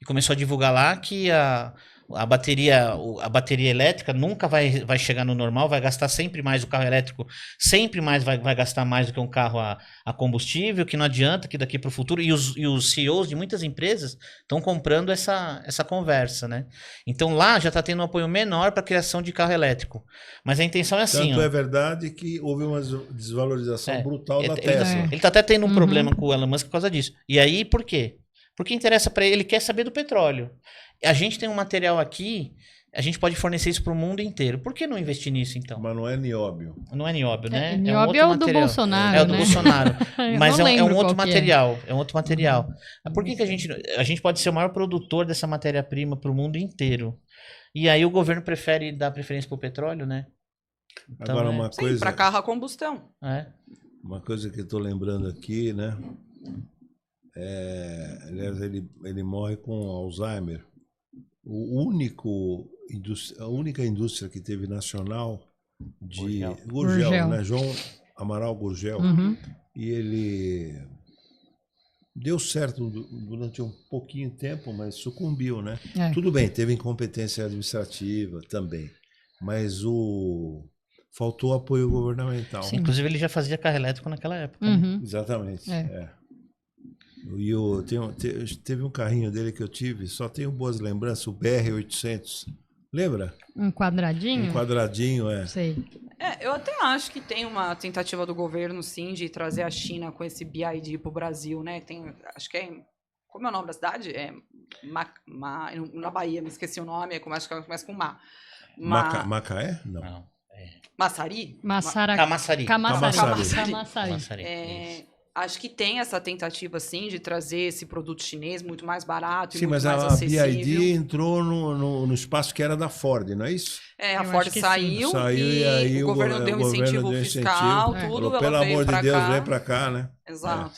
e começou a divulgar lá que a bateria elétrica nunca vai chegar no normal, vai gastar sempre mais, o carro elétrico sempre mais vai gastar mais do que um carro a combustível, que não adianta, que daqui para o futuro, e os CEOs de muitas empresas estão comprando essa conversa, né? Então lá já está tendo um apoio menor para a criação de carro elétrico, mas a intenção é assim, Tanto ó, é verdade que houve uma desvalorização brutal da ele Tesla. está até tendo um problema com o Elon Musk por causa disso. E aí, por quê? Porque interessa para ele quer saber do petróleo. A gente tem um material aqui, a gente pode fornecer isso para o mundo inteiro. Por que não investir nisso, então? Mas não é nióbio. Não é nióbio, né? Nióbio é o do Bolsonaro, É o do né? Bolsonaro. Mas não é um lembro outro qual que é. material. É um outro material. Por que a gente pode ser o maior produtor dessa matéria-prima para o mundo inteiro? E aí o governo prefere dar preferência para o petróleo, né? Então, Agora, uma Sim, coisa, para carro a combustão. uma coisa que eu estou lembrando aqui, né? Aliás, ele morre com Alzheimer. A única indústria que teve nacional de Gurgel, né? João Amaral Gurgel. E ele deu certo durante um pouquinho de tempo, mas sucumbiu, né? Tudo bem, teve incompetência administrativa também, mas faltou apoio governamental. Sim. Inclusive ele já fazia carro elétrico naquela época. Uhum. Né? Exatamente. E teve um carrinho dele que eu tive, só tenho boas lembranças, o BR-800. Lembra? Um quadradinho? Um quadradinho, Sei. Eu até acho que tem uma tentativa do governo, sim, de trazer a China com esse BID para o Brasil, né? Acho que como é o nome da cidade? Na Bahia, me esqueci o nome, acho que começa com Ma. Macaé? Não. Massari? Camaçari. Acho que tem essa tentativa, sim, de trazer esse produto chinês muito mais barato e Sim, muito mas mais a acessível. BID entrou no espaço que era da Ford, não é isso? A Ford saiu e aí o governo deu um incentivo fiscal, tudo, falou, pelo amor de Deus, vem pra cá, né? Exato.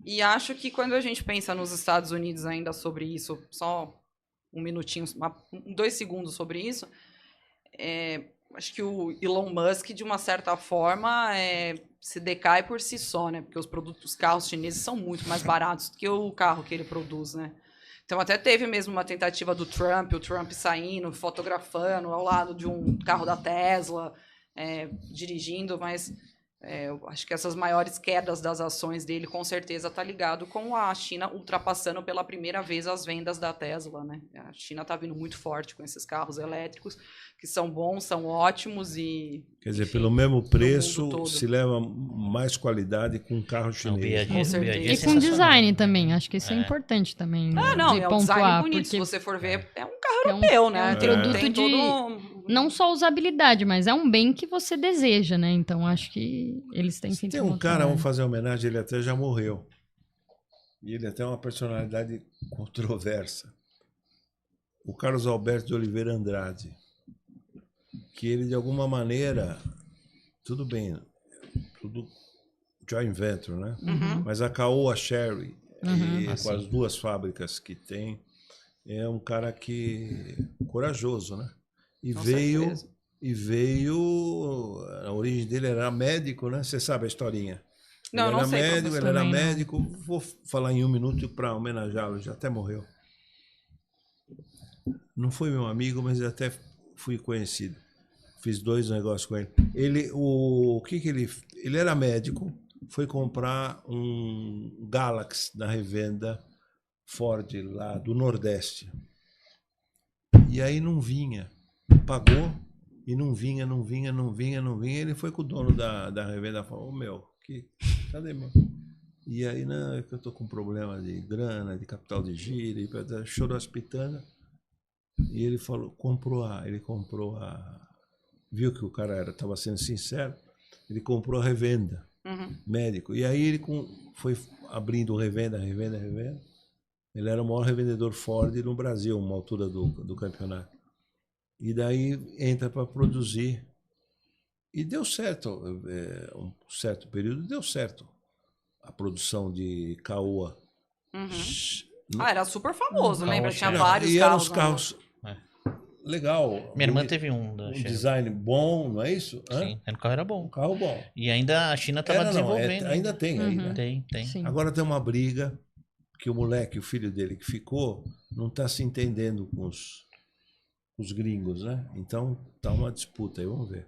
E acho que quando a gente pensa nos Estados Unidos ainda sobre isso, só um minutinho, 2 segundos sobre isso, acho que o Elon Musk, de uma certa forma, se decai por si só, né? Porque os carros chineses são muito mais baratos do que o carro que ele produz, né? Então até teve mesmo uma tentativa do Trump, o Trump saindo, fotografando ao lado de um carro da Tesla, dirigindo, mas Eu acho que essas maiores quedas das ações dele, com certeza, está ligado com a China ultrapassando pela primeira vez as vendas da Tesla, né? A China está vindo muito forte com esses carros elétricos, que são bons, são ótimos e... Quer dizer, enfim, pelo mesmo mundo preço, todo. se leva mais qualidade com um carro Não, chinês. Com certeza. E com design também, acho que isso é importante também. Não, de é um design pontuar, bonito. porque Se você for ver, é um carro é europeu, né? é um Tem- produto tem de todo... não só usabilidade, mas é um bem que você deseja, né? Então acho que eles têm feito Tem um bom cara, trabalho. vamos fazer homenagem, ele até já morreu. E ele até é uma personalidade controversa. O Carlos Alberto de Oliveira Andrade. Que ele, de alguma maneira, tudo bem, tudo joint venture, né? Uhum. Mas a Caoa Sherry, e Ah, com as sim. 2 fábricas que tem, é um cara que corajoso, né? E Com veio, certeza. a origem dele era médico, né? Você sabe a historinha. Não, Ele não era sei, médico, professor. ele era Também não. médico. Vou falar em 1 minuto para homenageá-lo, já até morreu. Não foi meu amigo, mas eu até fui conhecido. Fiz 2 negócios com ele. O que que ele... Ele era médico, foi comprar um Galaxy na revenda Ford lá do Nordeste. E aí não vinha. Pagou e não vinha. Ele foi com o dono da revenda e falou, cadê meu? E aí, não, é que eu tô com problema de grana, de capital de giro, e chorou as pitanas. E ele falou, ele comprou a... Viu que o cara estava sendo sincero, ele comprou a revenda, Uhum. médico. E aí ele foi abrindo revenda. Ele era o maior revendedor Ford no Brasil, uma altura do campeonato. E daí entra para produzir. E deu certo, um certo período deu certo a produção de Caoa. Uhum. Era super famoso, Caoa lembra? Tinha Sherry. vários E eram carros. os carros legal. Minha irmã bonito, teve um da um Sherry. design bom, não é isso? Hã? Sim, o carro era Um bom. carro bom. E ainda a China estava desenvolvendo. Ainda tem aí, né? Tem. Sim. Agora tem uma briga que o filho dele que ficou, não está se entendendo com os gringos, né? Então tá uma disputa aí, vamos ver.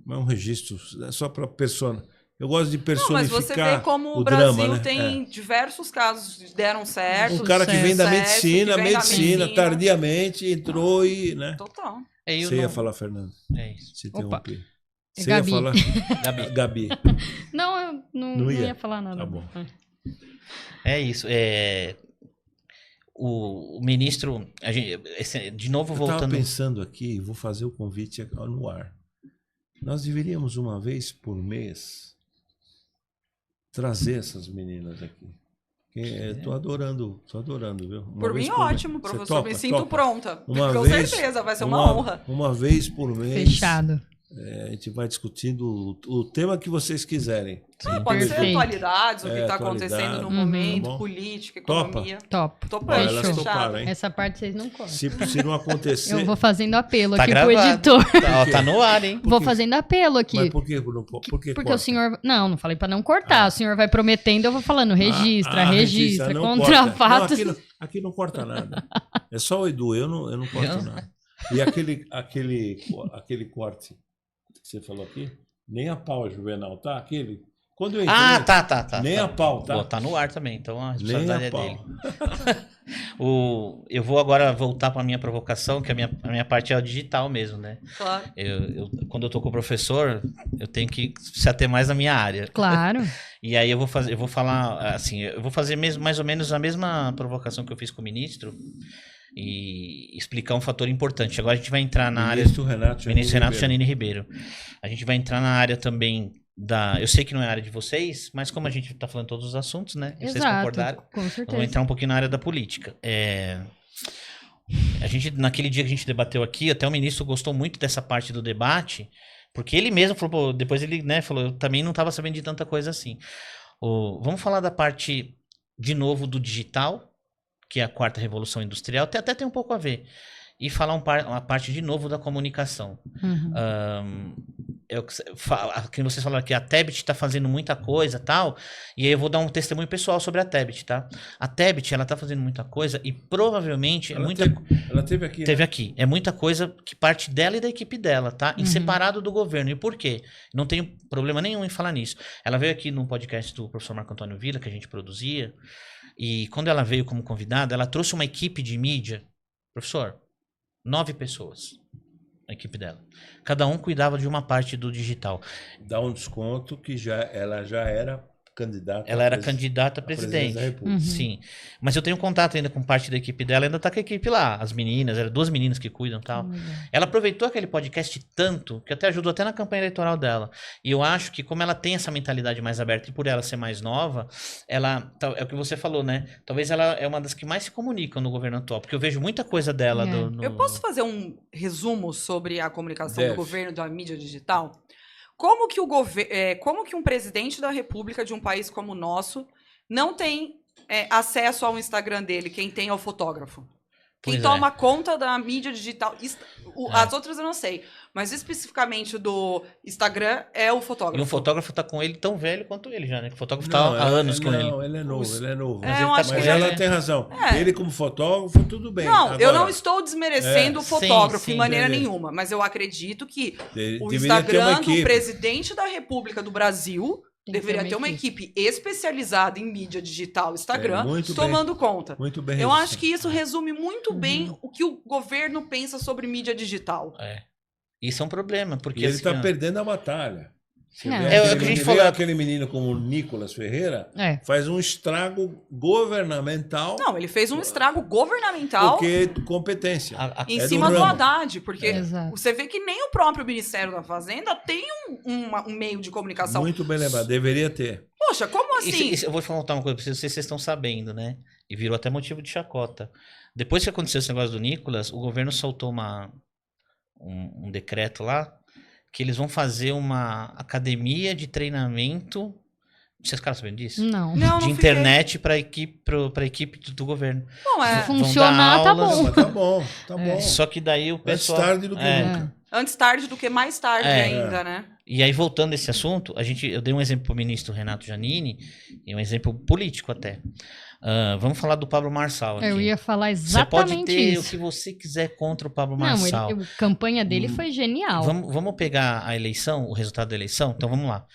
Mas é um registro, é só para persona. Eu gosto de Não, mas personificar você vê como o drama, Brasil né? tem diversos casos que deram certo. Um cara que vem da sucesso, medicina, que vem da medicina. tardiamente entrou e, né? Total. Eu Você ia não- falar, Fernando? É isso. Se Opa. interromper. Você Gabi. ia falar? Gabi. Gabi. Não, eu não Não ia ia? falar nada. Tá bom. É isso. O ministro, de novo Eu estava voltando. pensando aqui, vou fazer o convite no ar. Nós deveríamos, uma vez por mês, trazer essas meninas aqui. Estou adorando, viu? Uma Por vez mim, mês. ótimo, Você professor. topa? Me sinto Topa? pronta. Uma Com vez- certeza, vai ser uma honra. Uma vez por mês. Fechado. A gente vai discutindo o tema que vocês quiserem. Pode ser Perfeito. atualidades, o que está atualidade. acontecendo no Uhum. momento, Tá bom. política, Topa? economia. Top. Topamos, Ó, elas Fechou. toparam, hein? Essa parte vocês não cortam. Se não acontecer. Eu vou fazendo apelo Tá aqui pro gravado. editor. Tá no ar, hein? Vou fazendo apelo aqui. Mas por que não por que Porque corta? o senhor. Não falei pra não cortar. O senhor vai prometendo, eu vou falando. Registra, registra, não contra corta. fatos. Não, aqui não corta nada. É só o Edu, eu não corto nada. E aquele corte que você falou aqui, nem a pau, Juvenal, tá? Quando eu entrei, Tá. nem a pau, tá? Pô, tá no ar também, então a Nem responsabilidade a é pau. dele. Eu vou agora voltar para a minha provocação, que a minha parte é o digital mesmo, né? Claro. Quando eu tô com o professor, eu tenho que se ater mais na minha área. Claro. E aí eu vou falar assim, eu vou fazer mais ou menos a mesma provocação que eu fiz com o ministro e explicar um fator importante. Agora a gente vai entrar na área Ministro Renato Janine Ribeiro. A gente vai entrar na área também eu sei que não é a área de vocês, mas como a gente tá falando todos os assuntos, né? E vocês Exato. concordaram? Com Eu vou certeza. entrar um pouquinho na área da política. A gente, naquele dia que a gente debateu aqui, até o ministro gostou muito dessa parte do debate, porque ele mesmo falou, pô, depois ele, né, falou, eu também não estava sabendo de tanta coisa assim. Vamos falar da parte, de novo, do digital, que é a 4ª revolução industrial, até tem um pouco a ver. E falar uma parte de novo da comunicação. Uhum. é o que vocês falaram que a Tebit está fazendo muita coisa tal, e aí eu vou dar um testemunho pessoal sobre a Tebit, tá? A Tebit, ela tá fazendo muita coisa e provavelmente ela teve aqui, teve né? aqui. É muita coisa que parte dela e da equipe dela, tá? Em separado do governo. E por quê? Não tenho problema nenhum em falar nisso. Ela veio aqui no podcast do professor Marco Antônio Villa, que a gente produzia, e quando ela veio como convidada, ela trouxe uma equipe de mídia. Professor, 9 pessoas. A equipe dela. Cada um cuidava de uma parte do digital. Dá um desconto que ela já era candidata. Ela era candidata a presidente presidente. da República. Sim. Mas eu tenho contato ainda com parte da equipe dela, ainda tá com a equipe lá. As meninas, eram 2 meninas que cuidam e tal. Ela aproveitou aquele podcast tanto, que até ajudou até na campanha eleitoral dela. E eu acho que como ela tem essa mentalidade mais aberta e por ela ser mais nova, ela, é o que você falou, né? Talvez ela é uma das que mais se comunicam no governo atual, porque eu vejo muita coisa dela. Eu posso fazer um resumo sobre a comunicação Deve. do governo da mídia digital? Como que um presidente da República de um país como o nosso não tem acesso ao Instagram dele? Quem tem é o fotógrafo. Quem Pois toma conta da mídia digital. É. As outras eu não sei. Mas especificamente do Instagram é o fotógrafo. E o fotógrafo tá com ele tão velho quanto ele já, né? O fotógrafo tá Não, há anos com ele. Não, ele é novo, ele é novo. É, Mas eu acho que mas já- ela tem razão. É. Ele como fotógrafo, tudo bem. Não, eu Agora, não estou desmerecendo o Sim, fotógrafo sim, de maneira entendi. nenhuma, mas eu acredito que o deveria ter uma Instagram do equipe. presidente da República do Brasil Tem que deveria ter uma equipe especializada em mídia digital, Instagram, muito bem. tomando conta. Muito bem Eu registrado. acho que isso resume muito bem o que o governo pensa sobre mídia digital. Isso é um problema, porque E ele assim, está ó, perdendo a batalha. Você É. vê É aquele o que a gente menino- falou. vê aquele menino como o Nicolas Ferreira, É. faz um estrago governamental Não, ele fez um estrago governamental porque competência. em é cima do do ramo. Haddad, porque Exato. você vê que nem o próprio Ministério da Fazenda tem um meio de comunicação. Muito bem lembrado, deveria ter. Poxa, como assim? eu vou contar uma coisa pra vocês, não sei se vocês estão sabendo, né? E virou até motivo de chacota. Depois que aconteceu esse negócio do Nicolas, o governo soltou um decreto lá que eles vão fazer uma academia de treinamento. Vocês ficaram sabendo disso? Não. Não, De não internet para equipe do governo. fiquei. Não, Se é. funcionar, tá aulas. Não, bom. mas tá bom, tá bom. Só que daí o Antes pessoal. tarde do que nunca. Antes tarde do que mais tarde É. ainda, né? E aí, voltando a esse assunto, eu dei um exemplo para o ministro Renato Giannini, e um exemplo político até. Vamos falar do Pablo Marçal aqui. Eu ia falar Você pode exatamente ter isso. o que você quiser contra o Pablo Não, Marçal. a campanha dele foi genial. Vamos pegar a eleição, o resultado da eleição? Então vamos lá.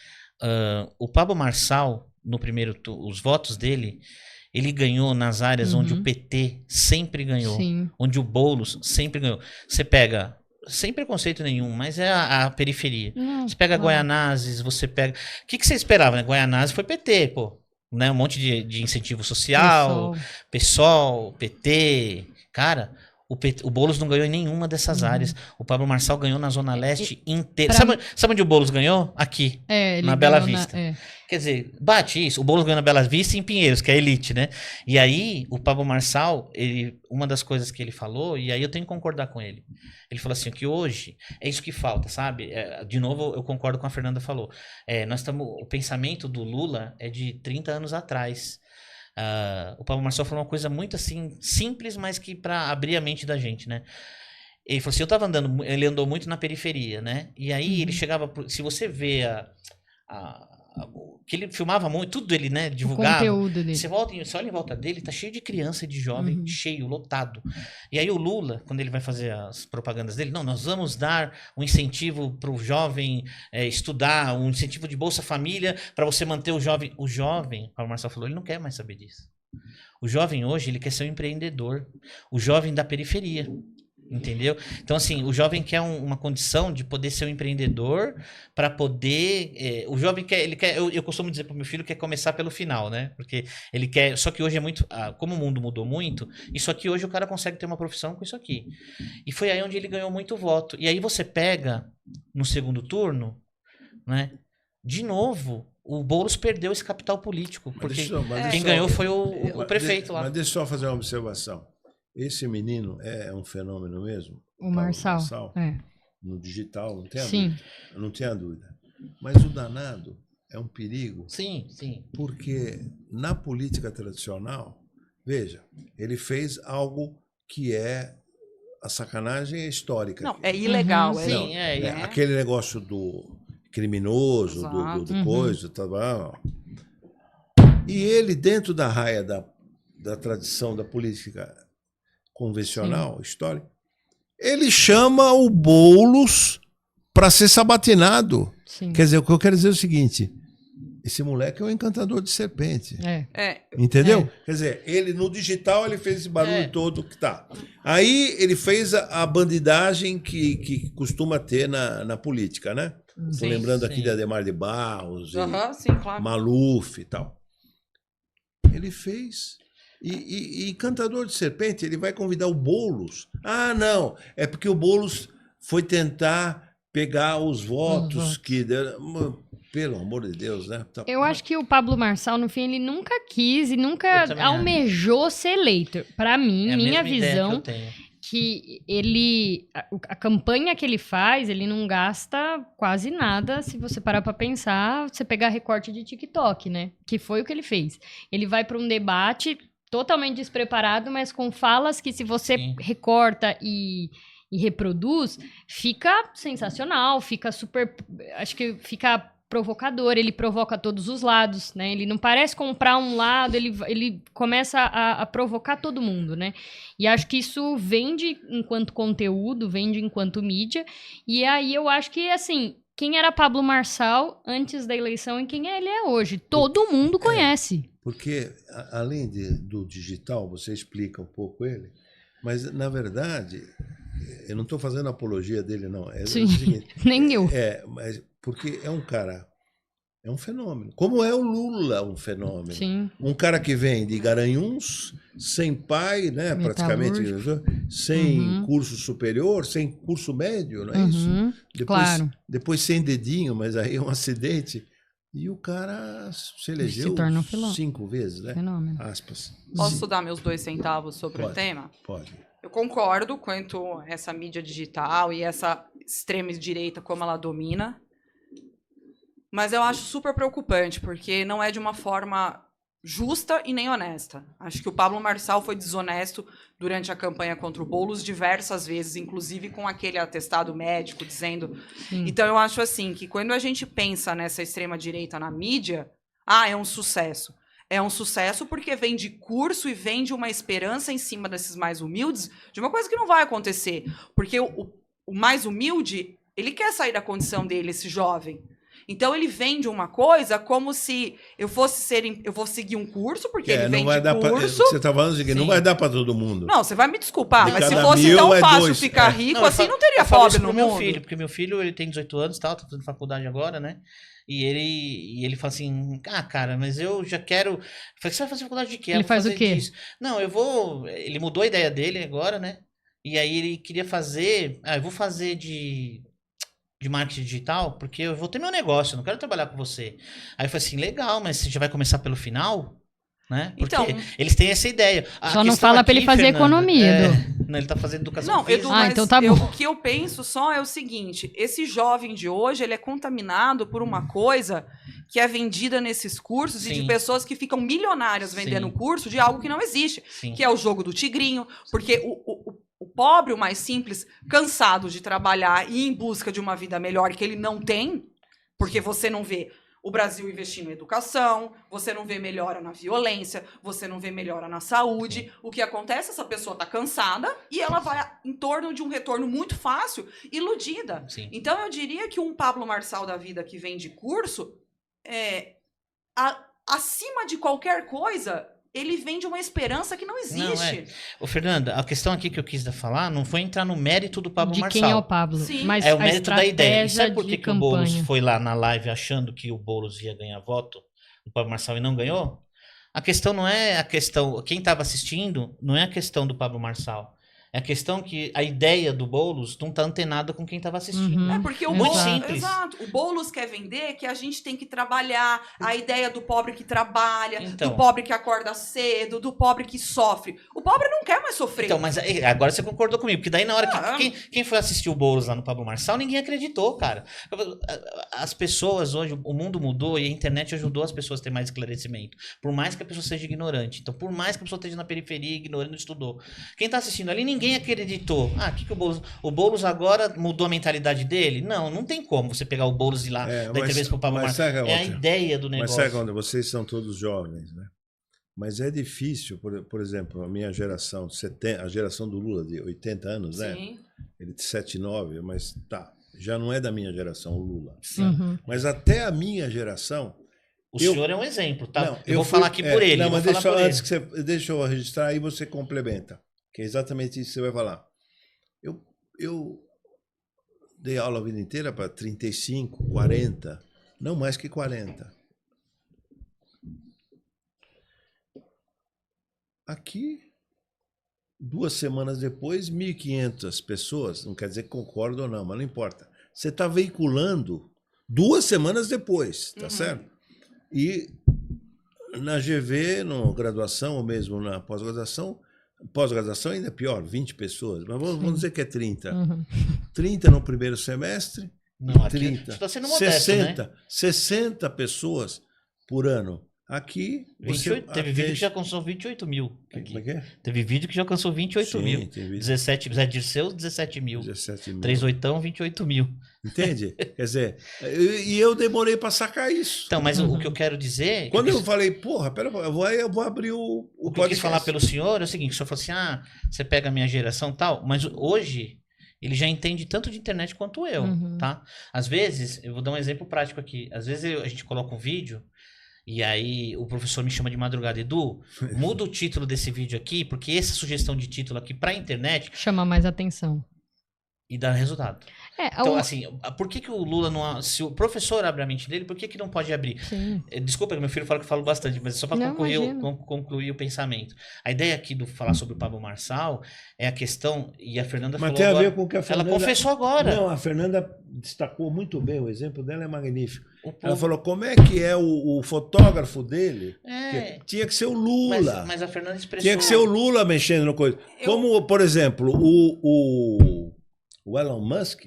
O Pablo Marçal, no primeiro os votos dele, ele ganhou nas áreas onde o PT sempre ganhou. Sim. Onde o Boulos sempre ganhou. Você pega, sem preconceito nenhum, mas é a periferia. Não, Você pega claro. Guaianazes, você pega... O que você esperava, né? Guaianazes foi PT, pô. Né? Um monte de incentivo social, PSOL, PT. Cara, o Boulos não ganhou em nenhuma dessas áreas. O Pablo Marçal ganhou na Zona Leste inteira. Sabe onde o Boulos ganhou? Aqui. Ele Na Bela ganhou Vista. é. Quer dizer, bate isso. O Boulos ganhou na Bela Vista e em Pinheiros, que é a elite, né? E aí, o Pablo Marçal, uma das coisas que ele falou, e aí eu tenho que concordar com ele. Ele falou assim, que hoje é isso que falta, sabe? De novo, eu concordo com a Fernanda falou. O pensamento do Lula é de 30 anos atrás. O Pablo Marçal falou uma coisa muito assim, simples, mas que para abrir a mente da gente, né? Ele falou assim, ele andou muito na periferia, né? E aí ele chegava, se você vê que ele filmava muito, tudo ele, né, O divulgava. conteúdo dele. Você olha em volta dele, tá cheio de criança e de jovem, cheio, lotado. E aí o Lula, quando ele vai fazer as propagandas dele, não, nós vamos dar um incentivo para o jovem estudar, um incentivo de Bolsa Família para você manter o jovem. O jovem, como o Marcelo falou, ele não quer mais saber disso. O jovem hoje, ele quer ser um empreendedor. O jovem da periferia. Entendeu? Então, assim, o jovem quer uma condição de poder ser um empreendedor para poder. O jovem quer. Eu costumo dizer para o meu filho que quer começar pelo final, né? Porque ele quer. Só que hoje é muito. Como o mundo mudou muito, isso aqui hoje o cara consegue ter uma profissão com isso aqui. E foi aí onde ele ganhou muito voto. E aí você pega no segundo turno, né? De novo, o Boulos perdeu esse capital político. Porque quem ganhou foi o prefeito lá. Mas deixa eu só fazer uma observação. Esse menino é um fenômeno mesmo? O Marçal. É. No digital, não tem a Sim. dúvida. Não tenho a dúvida. Mas o danado é um perigo. Sim, sim. Porque na política tradicional, veja, ele fez algo que é a sacanagem histórica. Não, é ilegal. Uhum, é, sim, Aquele negócio do criminoso, Exato. do coisa, tal. E ele, dentro da raia da tradição da política convencional, histórica, ele chama o Boulos para ser sabatinado. Sim. Quer dizer, o que eu quero dizer é o seguinte: esse moleque é um encantador de serpente. É, Entendeu? Quer dizer, ele no digital ele fez esse barulho todo que tá. Aí ele fez a bandidagem que costuma ter na política, né? Tô Sim, lembrando sim. aqui de Ademar de Barros, e sim, claro. Maluf e tal. Ele fez. E Encantador de Serpente, ele vai convidar o Boulos. Ah, não, é porque o Boulos foi tentar pegar os votos que deram. Pelo amor de Deus, né? Eu acho que o Pablo Marçal, no fim, ele nunca quis e Eu nunca também almejou ser eleito. Pra mim, É a minha mesma ideia que visão, eu tenho. que ele... A campanha que ele faz, ele não gasta quase nada, se você parar pra pensar, você pegar recorte de TikTok, né? Que foi o que ele fez. Ele vai pra um debate totalmente despreparado, mas com falas que se você Sim. recorta e reproduz, fica sensacional, fica super... Acho que fica provocador, ele provoca todos os lados, né? Ele não parece comprar um lado, ele começa a provocar todo mundo, né? E acho que isso vende enquanto conteúdo, vende enquanto mídia, e aí eu acho que, assim, quem era Pablo Marçal antes da eleição e quem ele é hoje? Todo mundo conhece. Porque, além do digital, você explica um pouco ele, mas, na verdade, eu não estou fazendo apologia dele, não. Sim, o seguinte, nem eu. mas porque é um cara, é um fenômeno. Como é o Lula um fenômeno? Sim. Um cara que vem de Garanhuns, sem pai, né, praticamente, sem curso superior, sem curso médio, não é isso? Claro. Depois sem dedinho, mas aí é um acidente. E o cara se elegeu Se torna 5 vezes, né? Fenômeno. Aspas. Posso dar meus 2 centavos sobre Pode. o tema? Pode. Eu concordo quanto essa mídia digital e essa extrema-direita, como ela domina. Mas eu acho super preocupante, porque não é de uma forma justa e nem honesta. Acho que o Pablo Marçal foi desonesto durante a campanha contra o Boulos diversas vezes, inclusive com aquele atestado médico dizendo... Então eu acho assim, que quando a gente pensa nessa extrema-direita na mídia, é um sucesso. É um sucesso porque vem de curso e vem de uma esperança em cima desses mais humildes de uma coisa que não vai acontecer. Porque o mais humilde, ele quer sair da condição dele, esse jovem. Então ele vende uma coisa como se eu vou seguir um curso, porque ele vende curso. Você está falando que não vai dar para todo mundo. Não, você vai me desculpar, De mas se cada fosse 1000 tão é fácil 2. ficar rico, assim não teria eu falo pobre isso no pro meu mundo. filho, porque meu filho ele tem 18 anos, tá fazendo faculdade agora, né? E ele fala assim, cara, mas eu já quero... Eu falei, você vai fazer faculdade de quê? Ele faz o quê? Disso. Não, eu vou... Ele mudou a ideia dele agora, né? E aí ele queria fazer... eu vou fazer de marketing digital, porque eu vou ter meu negócio, eu não quero trabalhar com você. Aí eu falei assim, legal, mas você já vai começar pelo final? Né? Porque Então, eles têm essa ideia. Só não fala pra ele fazer economia, Não, ele tá fazendo educação Não, física. Edu, mas então tá bom. o que eu penso só é o seguinte, esse jovem de hoje, ele é contaminado por uma coisa que é vendida nesses cursos e de pessoas que ficam milionárias vendendo curso de algo que não existe, que é o jogo do tigrinho, porque o pobre, o mais simples, cansado de trabalhar e em busca de uma vida melhor que ele não tem, porque você não vê o Brasil investindo em educação, você não vê melhora na violência, você não vê melhora na saúde. Sim. O que acontece? Essa pessoa está cansada e ela vai em torno de um retorno muito fácil, iludida. Sim. Então, eu diria que um Pablo Marçal da vida que vem de curso, acima de qualquer coisa... Ele vende uma esperança que não existe. Ô, Fernanda, a questão aqui que eu quis falar não foi entrar no mérito do Pablo Marçal. De quem é o Pablo. Sim. Mas é o mérito da ideia. E sabe por que o Boulos campanha. foi lá na live achando que o Boulos ia ganhar voto do Pablo Marçal e não ganhou? A questão não é a questão... Quem estava assistindo não é a questão do Pablo Marçal. É a questão que a ideia do Boulos não está antenada com quem estava assistindo. É porque o muito Boulos, simples. Exato. O Boulos quer vender que a gente tem que trabalhar, a ideia do pobre que trabalha, do pobre que acorda cedo, do pobre que sofre. O pobre não quer mais sofrer. Então, mas agora você concordou comigo, porque daí na hora que quem foi assistir o Boulos lá no Pablo Marçal, ninguém acreditou, cara. As pessoas hoje, o mundo mudou e a internet ajudou as pessoas a ter mais esclarecimento. Por mais que a pessoa seja ignorante. Então, por mais que a pessoa esteja na periferia, ignorando, não estudou. Quem tá assistindo ali, ninguém ninguém acreditou. Ah, o Boulos agora mudou a mentalidade dele? Não tem como você pegar o Boulos e ir lá dar entrevista pro Pablo Marçal. É a ideia do negócio. Mas sabe quando vocês são todos jovens, né? Mas é difícil, por exemplo, a minha geração, a geração do Lula, de 80 anos, né? Sim. Ele de 79, mas já não é da minha geração, o Lula. Uhum. Mas até a minha geração... O senhor é um exemplo, tá? Não, eu vou falar aqui por ele. Não, mas deixa eu registrar, aí você complementa. Que é exatamente isso que você vai falar. Eu dei aula a vida inteira para 35, 40, não mais que 40. Aqui, 2 semanas depois, 1.500 pessoas, não quer dizer que concordo ou não, mas não importa. Você está veiculando 2 semanas depois, tá certo? E na GV, na graduação ou mesmo na pós-graduação ainda é pior, 20 pessoas, mas vamos dizer que é 30. 30 no primeiro semestre, não, aqui 30, está sendo modesto, 60, né? 60 pessoas por ano. Aqui, 28, teve vídeo que já alcançou 28 mil. Como é que é? Teve vídeo que já alcançou 28 mil. 17, Zé Dirceu, 17 mil. 17 mil. 3 oitão, 28 mil. Entende? Quer dizer, e eu demorei para sacar isso. Então, mas o que eu quero dizer... Quando eu falei, porra, pera, eu vou abrir o podcast. O que eu quis falar pelo senhor é o seguinte, o senhor falou assim, você pega a minha geração e tal, mas hoje ele já entende tanto de internet quanto eu, tá? Às vezes, eu vou dar um exemplo prático aqui, às vezes a gente coloca um vídeo e aí o professor me chama de madrugada, Edu, muda o título desse vídeo aqui, porque essa sugestão de título aqui pra internet... Chama mais atenção. E dá resultado. Então, assim, por que o Lula não... Se o professor abre a mente dele, por que não pode abrir? Sim. Desculpa, meu filho fala que eu falo bastante, mas é só para concluir o pensamento. A ideia aqui do falar sobre o Pablo Marçal é a questão, e a Fernanda falou tem a agora, ver com o que a Fernanda... Ela confessou agora. Não, a Fernanda destacou muito bem, o exemplo dela é magnífico. Ela falou, como é que é o fotógrafo dele? Que tinha que ser o Lula. Mas a Fernanda expressou... Tinha que ser o Lula mexendo no coisa. Como, por exemplo, o Elon Musk,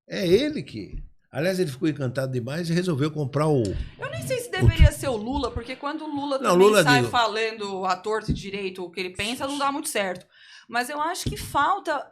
é ele que... Aliás, ele ficou encantado demais e resolveu comprar o... Eu nem sei se deveria ser o Lula, porque quando o Lula também sai falando à torta e direito o que ele pensa, não dá muito certo. Mas eu acho que falta...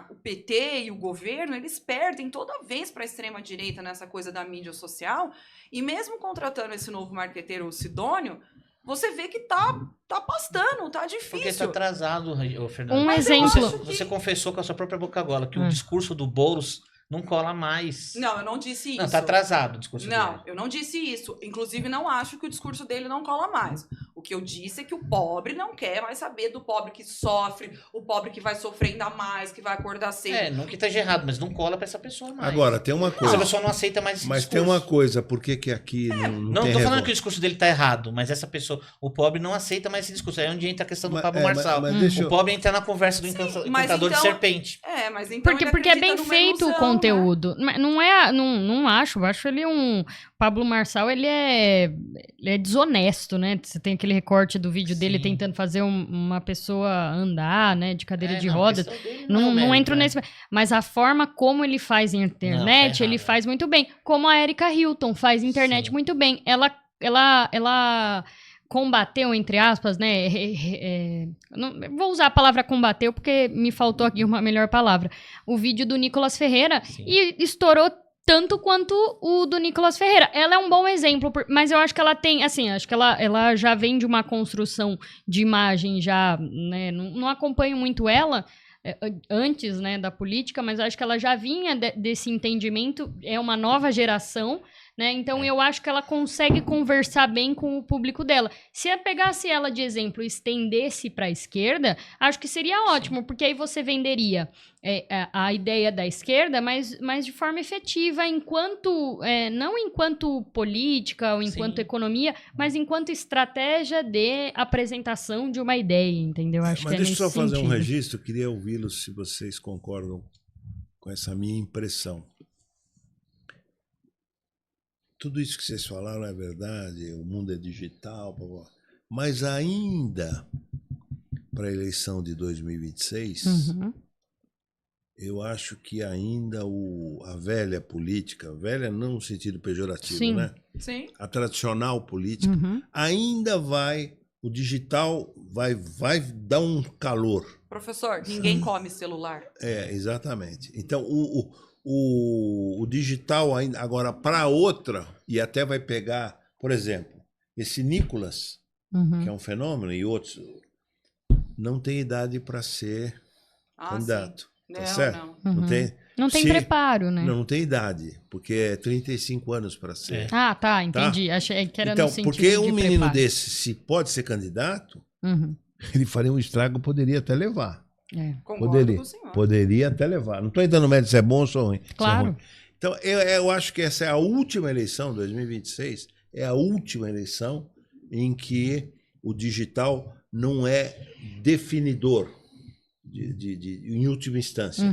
o PT e o governo, eles perdem toda vez para a extrema-direita nessa coisa da mídia social, e mesmo contratando esse novo marqueteiro, o Sidônio, você vê que tá pastando, tá difícil. Porque tá atrasado, Fernando. Um exemplo. Você confessou com a sua própria boca agora que o discurso do Boulos não cola mais. Não, eu não disse isso. Não, tá atrasado o discurso dele. Não, eu não disse isso. Inclusive, não acho que o discurso dele não cola mais. O que eu disse é que o pobre não quer mais saber do pobre que sofre, o pobre que vai sofrer ainda mais, que vai acordar cedo. Não que esteja errado, mas não cola pra essa pessoa mais. Agora, tem uma coisa... Essa pessoa não aceita mais esse discurso. Mas tem uma coisa, por que aqui não tem tô falando que o discurso dele tá errado, mas essa pessoa, o pobre não aceita mais esse discurso. Aí é onde entra a questão do Pablo Marçal. O pobre entra na conversa do encantador de serpente. Mas então porque é bem feito o conteúdo. Né? Não acho ele Pablo Marçal, ele é desonesto, né? Você tem aquele recorte do vídeo dele tentando fazer uma pessoa andar, né? De cadeira de rodas. Não entro nesse... Mas a forma como ele faz internet, ele faz muito bem. Como a Erika Hilton faz internet muito bem. Ela combateu, entre aspas, né? Vou usar a palavra combateu porque me faltou aqui uma melhor palavra. O vídeo do Nicolas Ferreira e estourou tanto quanto o do Nicolas Ferreira. Ela é um bom exemplo, mas eu acho que ela tem, assim, acho que ela já vem de uma construção de imagem já, né? Não acompanho muito ela antes, né, da política, mas acho que ela já vinha desse entendimento, é uma nova geração, né? Então eu acho que ela consegue conversar bem com o público dela. Se eu pegasse ela de exemplo e estendesse para a esquerda, acho que seria ótimo, porque aí você venderia a ideia da esquerda, mas de forma efetiva, enquanto não enquanto política ou enquanto economia, mas enquanto estratégia de apresentação de uma ideia, entendeu? Acho mas que deixa eu só fazer sentido. um registro, queria ouvi-los se vocês concordam com essa minha impressão. Tudo isso que vocês falaram é verdade, o mundo é digital, mas ainda para a eleição de 2026, eu acho que ainda a velha política, velha não no sentido pejorativo, né? Sim. A tradicional política ainda vai o digital vai dar um calor. Professor, ninguém come celular. Exatamente. Então, o digital ainda agora para outra, e até vai pegar, por exemplo, esse Nicolas, que é um fenômeno, e outros, não tem idade para ser candidato. Sim. Tá Não, certo? não. Não tem preparo, né? Não tem idade, porque é 35 anos para ser. Ah, tá, entendi. Achei que era Então, no sentido porque um de menino preparo. desse, se pode ser candidato, Uhum. ele faria um estrago, poderia até levar. Concordo com o senhor. Poderia até levar. Não estou entrando no mérito se é bom ou se é ruim. Claro. Então, eu acho que essa é a última eleição, 2026, é a última eleição em que o digital não é definidor em última instância.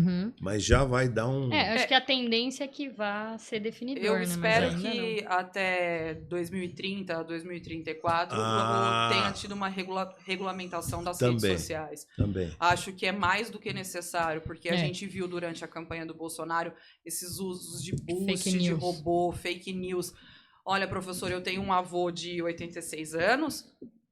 Mas já vai dar um... Acho que a tendência é que vá ser definidor, Eu né? Mas espero ainda que não. até 2030, 2034, tenha tido uma regulamentação das redes sociais. Também. Acho que é mais do que necessário, porque a gente viu durante a campanha do Bolsonaro esses usos de boost, de robô, fake news. Olha, professor, eu tenho um avô de 86 anos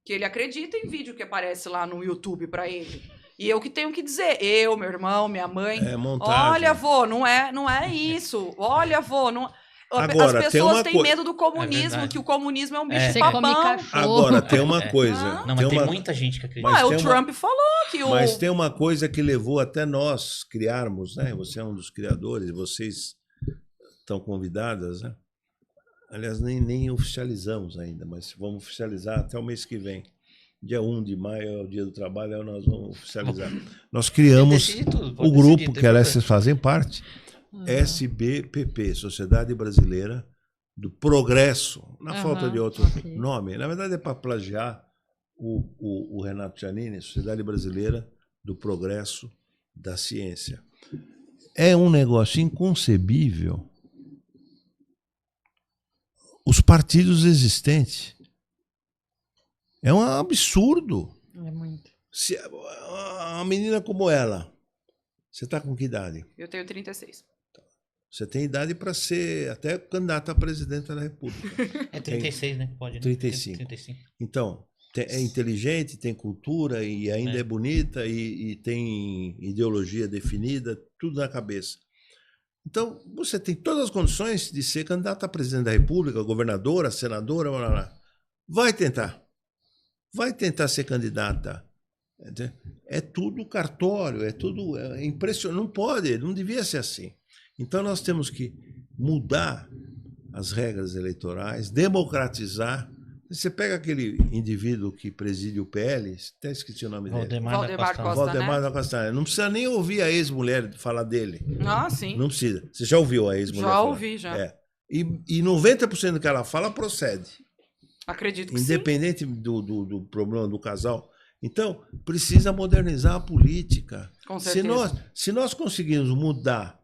que ele acredita em vídeo que aparece lá no YouTube para ele. E eu que tenho que dizer, eu, meu irmão, minha mãe, olha, vô, não é isso. Olha, vô, não... Agora, as pessoas têm medo do comunismo, que o comunismo é um bicho papão. Agora, tem uma coisa... Não, mas tem muita gente que acredita. O Trump falou que o... Mas tem uma coisa que levou até nós criarmos, né? Você é um dos criadores, vocês estão convidadas, né? Aliás, nem oficializamos ainda, mas vamos oficializar até o mês que vem. Dia 1 de maio é o dia do trabalho, nós vamos oficializar. Nós criamos o grupo, que aliás vocês fazem parte, SBPP, Sociedade Brasileira do Progresso, na falta de outro nome. Na verdade é para plagiar o Renato Giannini, Sociedade Brasileira do Progresso da Ciência. É um negócio inconcebível os partidos existentes. É um absurdo. É muito. Se uma menina como ela, você está com que idade? Eu tenho 36. Você tem idade para ser até candidata a presidente da República. É 36, né? Pode, né? 35. 35. Então, é inteligente, tem cultura e ainda é bonita e tem ideologia definida, tudo na cabeça. Então, você tem todas as condições de ser candidata a presidente da República, governadora, senadora, blá, blá, blá. Vai tentar. Vai tentar ser candidata. É tudo cartório, é tudo impressionante. Não pode, não devia ser assim. Então nós temos que mudar as regras eleitorais, democratizar. Você pega aquele indivíduo que preside o PL, até esqueci o nome dele. Valdemar da Costa. Não precisa nem ouvir a ex-mulher falar dele. Ah, sim. Não precisa. Você já ouviu a ex-mulher Já falar? ouvi, já. E 90% do que ela fala procede. Acredito que independente do problema do casal. Então, precisa modernizar a política. Com certeza. Se nós conseguirmos mudar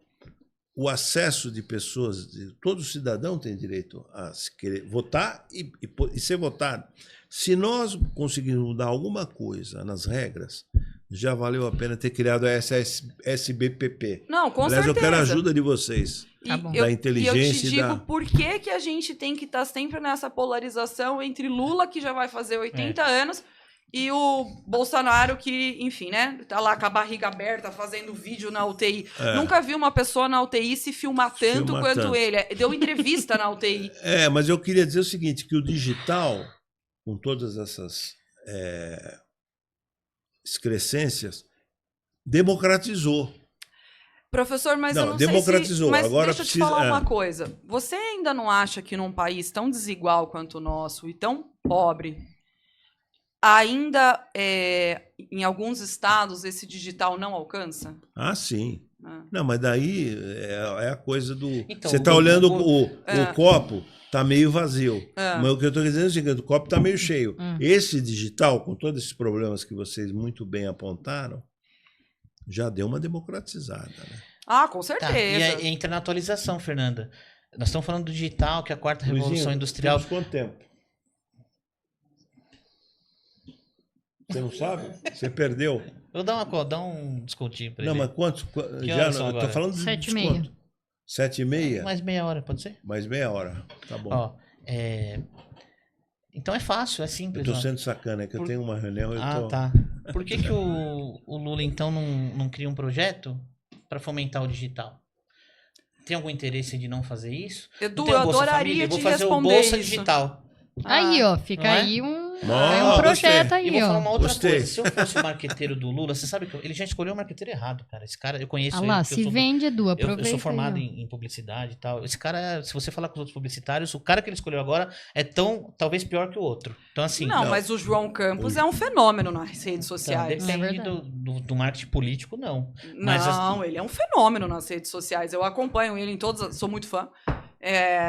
o acesso de pessoas, todo cidadão tem direito a querer votar e ser votado. Se nós conseguirmos mudar alguma coisa nas regras, já valeu a pena ter criado essa SBPP. Não, com certeza. certeza. Eu quero a ajuda de vocês. Da inteligência. E eu te digo por que a gente tem que estar sempre nessa polarização entre Lula, que já vai fazer 80 anos, e o Bolsonaro, que, enfim, né, tá lá com a barriga aberta, fazendo vídeo na UTI. Nunca vi uma pessoa na UTI se filmar tanto quanto ele. Deu entrevista na UTI. Mas eu queria dizer o seguinte, que o digital, com todas essas excrescências, democratizou. Professor, mas eu não democratizou. sei se... Mas agora deixa eu te falar uma coisa. Você ainda não acha que num país tão desigual quanto o nosso e tão pobre, ainda em alguns estados esse digital não alcança? Ah, sim. Não, mas daí é a coisa do... Então, você está olhando o copo, está meio vazio. Mas o que eu estou dizendo é o seguinte, o copo está meio cheio. Esse digital, com todos esses problemas que vocês muito bem apontaram, já deu uma democratizada, né? Ah, com certeza. Tá, e entra na atualização, Fernanda. Nós estamos falando do digital, que é a quarta revolução industrial. Temos quanto tempo? Você não sabe? Você perdeu. Eu vou dar um descontinho para ele. Não, mas quantos? Já não, eu tô falando de 7h30. 7h30? Mais meia hora, pode ser? Mais meia hora, tá bom. Ó, Então é fácil, é Eu simples. tô ó. sendo sacana, é que eu tenho uma reunião, eu tô... Tá. Por que o Lula, então, não cria um projeto para fomentar o digital? Tem algum interesse de não fazer isso? Edu, Não tem eu a Bolsa adoraria Família? Eu vou te fazer o responder Bolsa isso. Digital. Aí, ó, fica não é? aí um Ó, projeto gostei. E aí, vou falar ó. uma outra Gostei. coisa. Se eu fosse o marqueteiro do Lula, você sabe que ele já escolheu o marqueteiro errado, cara. Esse cara, eu conheço Ah ele. lá, porque eu se sou vende, Edu, eu aproveita sou formado aí, ó. em publicidade e tal. Esse cara, se você falar com os outros publicitários, o cara que ele escolheu agora é talvez pior que o outro. Então, assim. Não, Não. mas o João Campos é um fenômeno nas redes Então, sociais. É depende verdade. do marketing político, não. Mas Não, ele é um fenômeno nas redes sociais. Eu acompanho ele em todas, sou muito fã.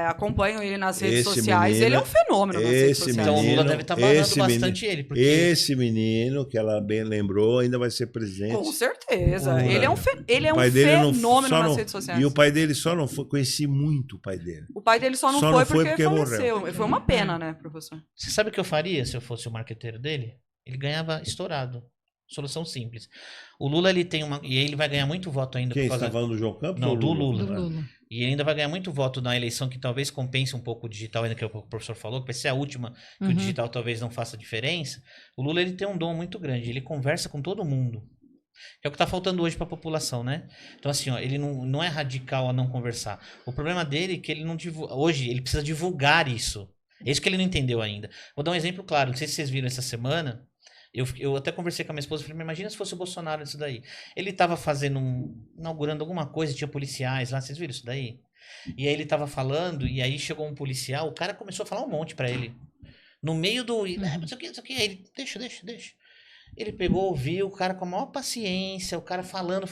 Acompanho ele nas redes Esse sociais. menino- Ele é um fenômeno nas redes esse sociais. então o Lula menino- deve estar banando esse bastante ele. Porque Esse menino, que ela bem lembrou, ainda vai ser presidente. Com certeza. O- Ele é um, ele é O um pai dele não- fenômeno só nas não- redes sociais. E o pai dele só não foi, conheci muito o pai dele. O pai dele só não Só foi não foi porque porque faleceu. morreu. Foi uma pena, né, professor? você sabe o que eu faria se eu fosse o marqueteiro dele? Ele ganhava estourado. Solução simples. O Lula, ele tem uma. E ele vai ganhar muito voto ainda Quem? por Você causa. tá falando do João Campos? Não, ou do Lula. Do Lula. E ele ainda vai ganhar muito voto na eleição que talvez compense um pouco o digital, ainda que o professor falou, que vai ser a última, que o Uhum. digital talvez não faça diferença. O Lula, ele tem um dom muito grande, ele conversa com todo mundo. Que é o que está faltando hoje para a população, né? Então, assim, ó, ele não é radical a não conversar. O problema dele é que ele não divulga. Hoje, ele precisa divulgar isso. É isso que ele não entendeu ainda. Vou dar um exemplo claro. Não sei se vocês viram essa semana. Eu até conversei com a minha esposa e falei, imagina se fosse o Bolsonaro isso daí. Ele estava inaugurando alguma coisa, tinha policiais lá, vocês viram isso daí? E aí ele estava falando, e aí chegou um policial, o cara começou a falar um monte para ele. No meio do. Isso aqui, aí ele, deixa. Ele pegou, ouviu, o cara com a maior paciência, o cara falando.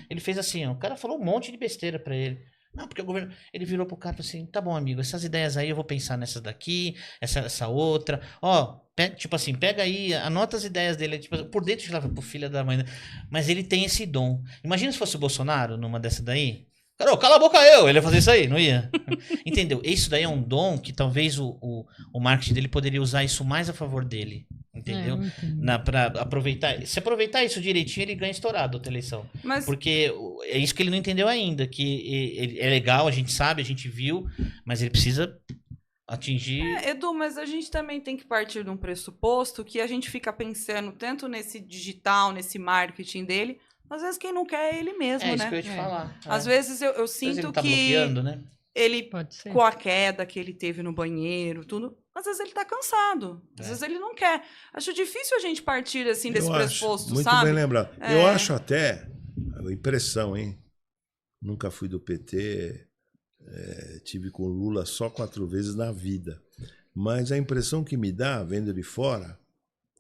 Ele fez assim, ó, o cara falou um monte de besteira para ele. Não, porque o governo. Ele virou pro cara e falou assim: tá bom, amigo, essas ideias aí eu vou pensar nessas daqui, essa outra. Ó, tipo assim, pega aí, anota as ideias dele. Tipo, por dentro de lá, pro filho da mãe. Mas ele tem esse dom. Imagina se fosse o Bolsonaro numa dessa daí. Cara, cala a boca ele ia fazer isso aí, não ia? Entendeu? Isso daí é um dom que talvez o marketing dele poderia usar isso mais a favor dele. Entendeu? Pra aproveitar. Se aproveitar isso direitinho, ele ganha estourado outra eleição. Mas Porque é isso que ele não entendeu ainda, que é legal, a gente sabe, a gente viu, mas ele precisa atingir... Edu, mas a gente também tem que partir de um pressuposto que a gente fica pensando tanto nesse digital, nesse marketing dele, às vezes quem não quer é ele mesmo, isso né? que eu ia te falar. Às vezes eu Às vezes sinto ele tá que bloqueando, né? ele, Pode ser. com a queda que ele teve no banheiro, tudo, às vezes ele tá cansado, às vezes ele não quer. Acho difícil a gente partir assim desse Eu acho, pressuposto, muito sabe? bem lembrado. Eu acho até, a impressão, hein? Nunca fui do PT, tive com o Lula só 4 vezes na vida. Mas a impressão que me dá, vendo de fora,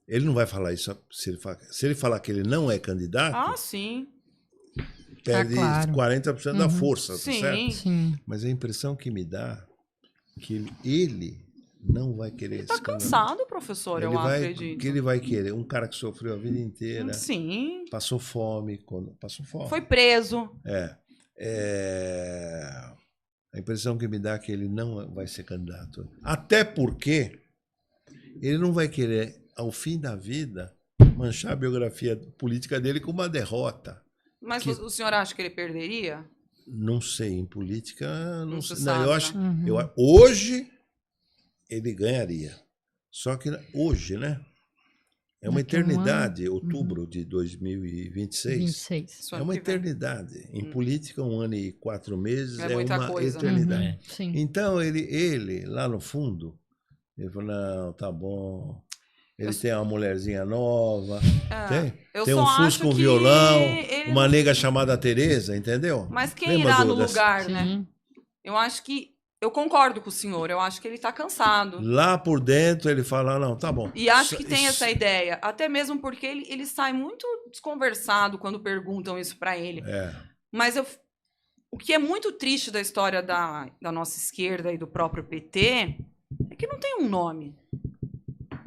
ele não vai falar isso. Se ele falar que ele não é candidato, Ah, sim. perde claro. 40% da força, tá Sim. certo? Sim. Mas a impressão que me dá que ele não vai querer Tá esse candidato. cansado, professor, eu acredito. Que ele vai querer um cara que sofreu a vida inteira, Sim. passou fome, passou fome. Foi preso. A impressão que me dá é que ele não vai ser candidato. Até porque ele não vai querer, ao fim da vida, manchar a biografia política dele com uma derrota. Mas o senhor acha que ele perderia? Não sei, em política, não se sei. sabe, Eu acho, né? hoje ele ganharia. Só que hoje, né? É uma Daqui a um eternidade, outubro de 2026. 26. Isso É ano uma que vem. eternidade. Em política, 1 ano e 4 meses É é muita uma coisa. eternidade. Sim. Então, ele, lá no fundo, ele falou, não, tá bom. Ele tem uma mulherzinha nova, eu tem só um acho fusco com que violão, ele uma não- nega chamada Tereza, entendeu? Mas quem Lembra irá no dessa- lugar, né? Sim. Eu acho que... Eu concordo com o senhor. Eu acho que ele tá cansado. Lá por dentro ele fala, não, tá bom. E acho que tem Isso- essa ideia. Até mesmo porque ele sai muito desconversado quando perguntam isso pra ele. Mas o que é muito triste da história da nossa esquerda e do próprio PT é que não tem um nome.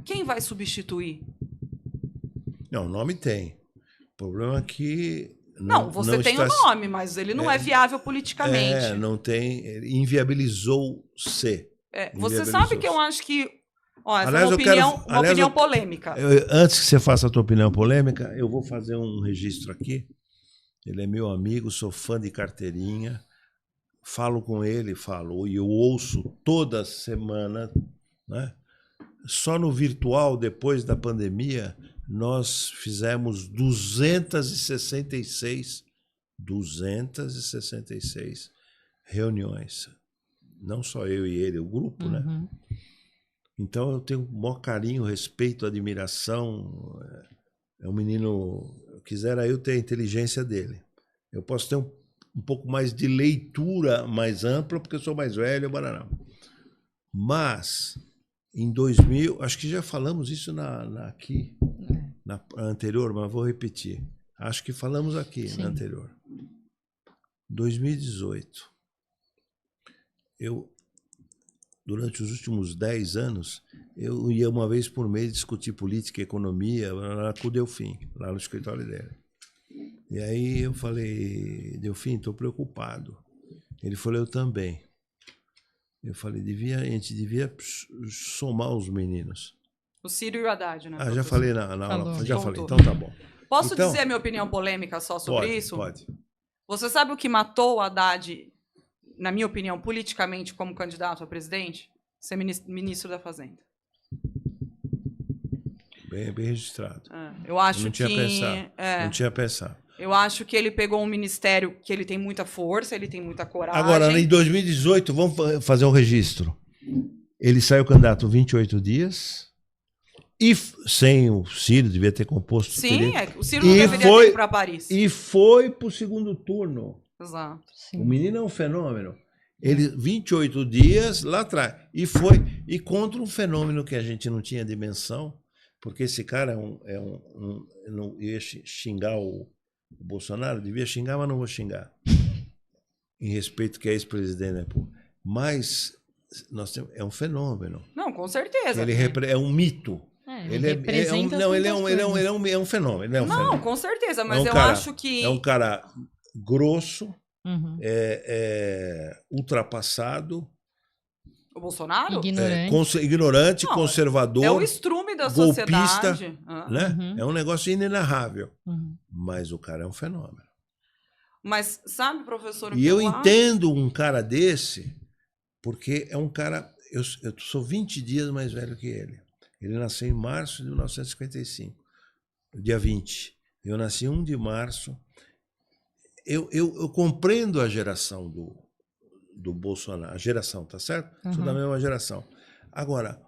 Quem vai substituir? Não, o nome tem. O problema é que... Não, você tem o nome, mas ele não é viável politicamente. Não tem... Ele inviabilizou-se. Você sabe que eu acho que... Ó, essa Aliás, é uma opinião eu- polêmica. Antes que você faça a tua opinião polêmica, eu vou fazer um registro aqui. Ele é meu amigo, sou fã de carteirinha. Falo com ele, e eu ouço toda semana, né? Só no virtual, depois da pandemia, nós fizemos 266 reuniões. Não só eu e ele, o grupo, né? Uhum. Então eu tenho o maior carinho, respeito, admiração. É um menino, quisera eu ter a inteligência dele. Eu posso ter um pouco mais de leitura mais ampla, porque eu sou mais velho, bananão. Mas, em 2000, acho que já falamos isso aqui, na anterior, mas vou repetir. Acho que falamos aqui, Sim. na anterior. 2018. Durante os últimos 10 anos, eu ia uma vez por mês discutir política e economia lá com o Delfim, lá no escritório dele. E aí eu falei, Delfim, estou preocupado. Ele falou, eu também. Eu falei, a gente devia somar os meninos. O Ciro e o Haddad, né? Já falei na aula. Falou. Já Contou. falei, então tá bom. Posso Então, dizer a minha opinião polêmica só sobre pode, isso? Pode. Você sabe o que matou o Haddad, na minha opinião, politicamente, como candidato a presidente? Ser ministro da Fazenda. Bem registrado. Eu acho não tinha que... pensado. É, Não tinha pensado. eu acho que ele pegou um ministério que ele tem muita força, ele tem muita coragem. Agora, em 2018, vamos fazer um registro. Ele saiu candidato 28 dias. E sem o Ciro, devia ter composto. Sim, o Ciro não deveria ter ido para Paris. E foi para o segundo turno. Exato. Sim. O menino é um fenômeno. Ele, 28 dias lá atrás. E contra um fenômeno que a gente não tinha dimensão, porque esse cara não ia xingar o Bolsonaro, devia xingar, mas não vou xingar. Em respeito que é ex-presidente, né? Mas é um fenômeno. Não, com certeza. Ele é um mito. Ele representa ele é um fenômeno. Não, com certeza, mas eu cara, acho que... É um cara grosso, Uhum. ultrapassado, O Bolsonaro? ignorante, Não, conservador, é o estrume da golpista, sociedade. né? Uhum. É um negócio inenarrável. Uhum. Mas o cara é um fenômeno. Mas sabe, professor, o E que eu acho? entendo um cara desse, porque é um cara... Eu sou 20 dias mais velho que ele. Ele nasceu em março de 1955, dia 20. Eu nasci 1 de março. Eu compreendo a geração do Bolsonaro, a geração, tá certo? Uhum. Sou da mesma geração. Agora,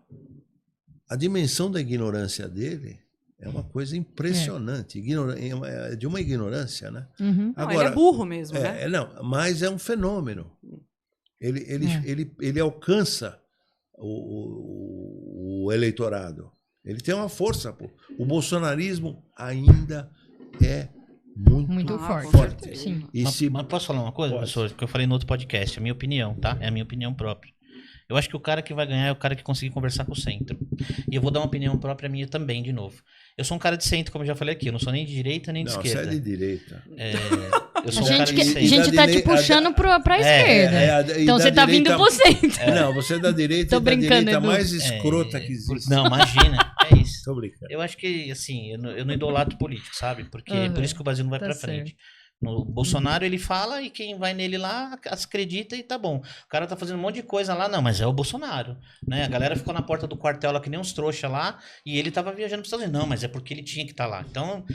a dimensão da ignorância dele é uma coisa impressionante. É de uma ignorância, né? Uhum. Não, ele é burro mesmo, né? Não, mas é um fenômeno. Ele alcança o eleitorado. Ele tem uma força. Pô. O bolsonarismo ainda é muito forte. Sim. Mas posso falar uma coisa, professor? Que eu falei no outro podcast, a minha opinião, tá? É a minha opinião própria. Eu acho que o cara que vai ganhar é o cara que conseguir conversar com o centro. E eu vou dar uma opinião própria minha também, de novo. Eu sou um cara de centro, como eu já falei aqui. Eu não sou nem de direita nem de esquerda. Você é de direita. Eu sou um cara de centro. A gente tá te puxando pra esquerda. Então você tá vindo pro centro. Não, você é da direita. Tô brincando, direita Edu. mais escrota que existe. Não, imagina. É isso. Tô brincando. Eu acho que, assim, eu não idolatro político, sabe? Porque Uhum. por isso que o Brasil não vai Tá pra frente. No Bolsonaro, ele fala e quem vai nele lá acredita e tá bom. O cara tá fazendo um monte de coisa lá, não, mas é o Bolsonaro, né? A galera ficou na porta do quartel lá que nem uns trouxa lá e ele tava viajando pros Estados Unidos. Não, mas é porque ele tinha que estar lá. Então,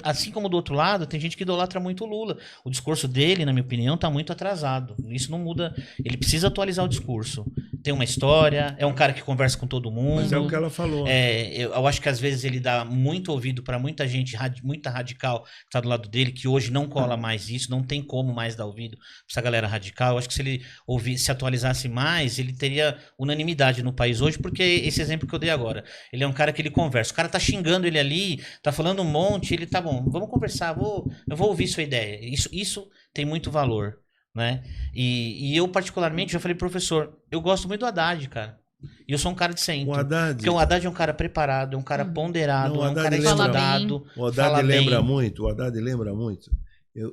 assim como do outro lado, tem gente que idolatra muito o Lula. O discurso dele, na minha opinião, tá muito atrasado. Isso não muda. Ele precisa atualizar o discurso. Tem uma história, é um cara que conversa com todo mundo. Mas é o que ela falou. Eu acho que às vezes ele dá muito ouvido para muita gente, muita radical que tá do lado dele, que hoje não cola mais isso, não tem como mais dar ouvido pra essa galera radical. Eu acho que se ele se atualizasse mais, ele teria unanimidade no país hoje, porque esse exemplo que eu dei agora, ele é um cara que ele conversa. O cara tá xingando ele ali, tá falando um monte, ele tá bom, vamos conversar, eu vou ouvir sua ideia. Isso tem muito valor, né? E eu particularmente já falei, professor, eu gosto muito do Haddad, cara. E eu sou um cara de centro. Porque o Haddad é um cara preparado, é um cara ponderado, é um cara estudado. O Haddad lembra muito. O Haddad lembra muito. Eu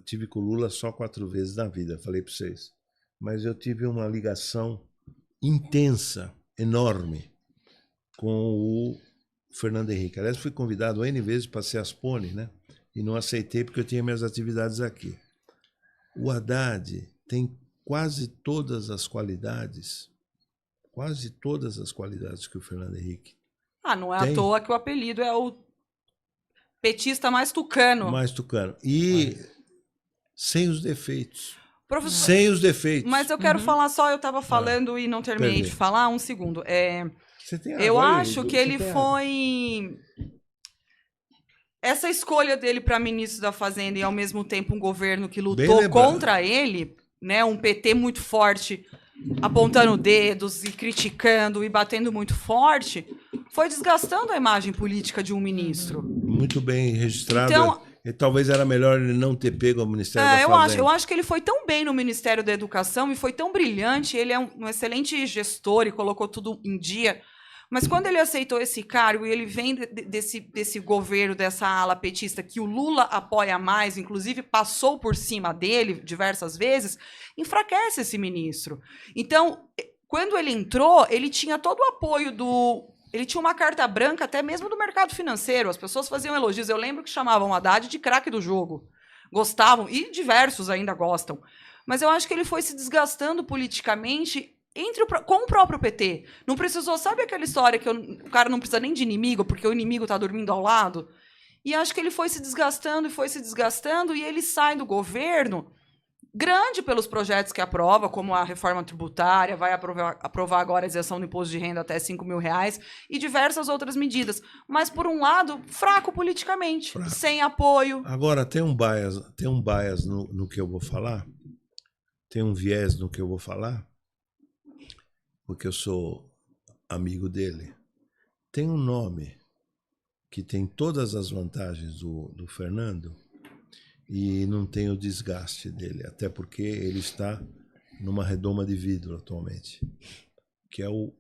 tive com o Lula só 4 vezes na vida, falei para vocês. Mas eu tive uma ligação intensa, enorme, com o Fernando Henrique. Aliás, fui convidado N vezes para ser Aspone, né? E não aceitei porque eu tinha minhas atividades aqui. O Haddad tem quase todas as qualidades quase todas as qualidades que o Fernando Henrique Não é tem. à toa que o apelido é o petista mais tucano. mais tucano. E sem os defeitos. Professor, Sem os defeitos. mas eu quero falar só, eu estava falando e não terminei de Perdi. falar, um segundo. Você tem Eu água aí, acho Edu? que Você ele tem água? foi... Essa escolha dele para ministro da Fazenda e, ao mesmo tempo, um governo que Bem lutou lembrado. contra ele, né? Um PT muito forte, apontando dedos e criticando e batendo muito forte, foi desgastando a imagem política de um ministro. Muito bem registrado. Então- E talvez era melhor ele não ter pego o Ministério da Eu Fazenda. acho que ele foi tão bem no Ministério da Educação e foi tão brilhante, ele é um excelente gestor e colocou tudo em dia. Mas quando ele aceitou esse cargo e ele vem desse governo, dessa ala petista que o Lula apoia mais, inclusive passou por cima dele diversas vezes, enfraquece esse ministro. Então, quando ele entrou, ele tinha todo o apoio Ele tinha uma carta branca até mesmo do mercado financeiro. As pessoas faziam elogios. Eu lembro que chamavam o Haddad de craque do jogo. Gostavam, e diversos ainda gostam. Mas eu acho que ele foi se desgastando politicamente com o próprio PT. Não precisou, sabe aquela história que o cara não precisa nem de inimigo, porque o inimigo está dormindo ao lado? E acho que ele foi se desgastando, e ele sai do governo grande pelos projetos que aprova, como a reforma tributária, vai aprovar agora a isenção do imposto de renda até R$5 mil, e diversas outras medidas. Mas, por um lado, fraco politicamente, sem apoio. Agora, tem um bias no que eu vou falar, tem um viés no que eu vou falar, porque eu sou amigo dele. Tem um nome que tem todas as vantagens do Fernando e não tem o desgaste dele, até porque ele está numa redoma de vidro atualmente, que é o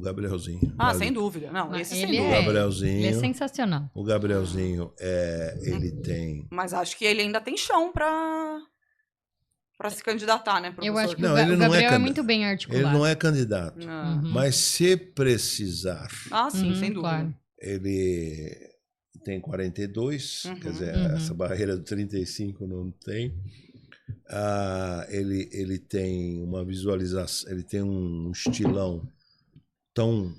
Gabrielzinho. Sem dúvida. Não, esse sem Ele dúvida. O Gabrielzinho. Ele é sensacional. O Gabrielzinho, ele tem... Mas acho que ele ainda tem chão para se candidatar, né, professor? Eu acho que Não, o ele não é Gabriel é candidato. muito bem articulado. Ele não é candidato, Não. mas se precisar, Sim, sem dúvida. Claro. ele tem 42, quer dizer, essa barreira do 35 não tem. Ele tem uma visualização, ele tem um estilão tão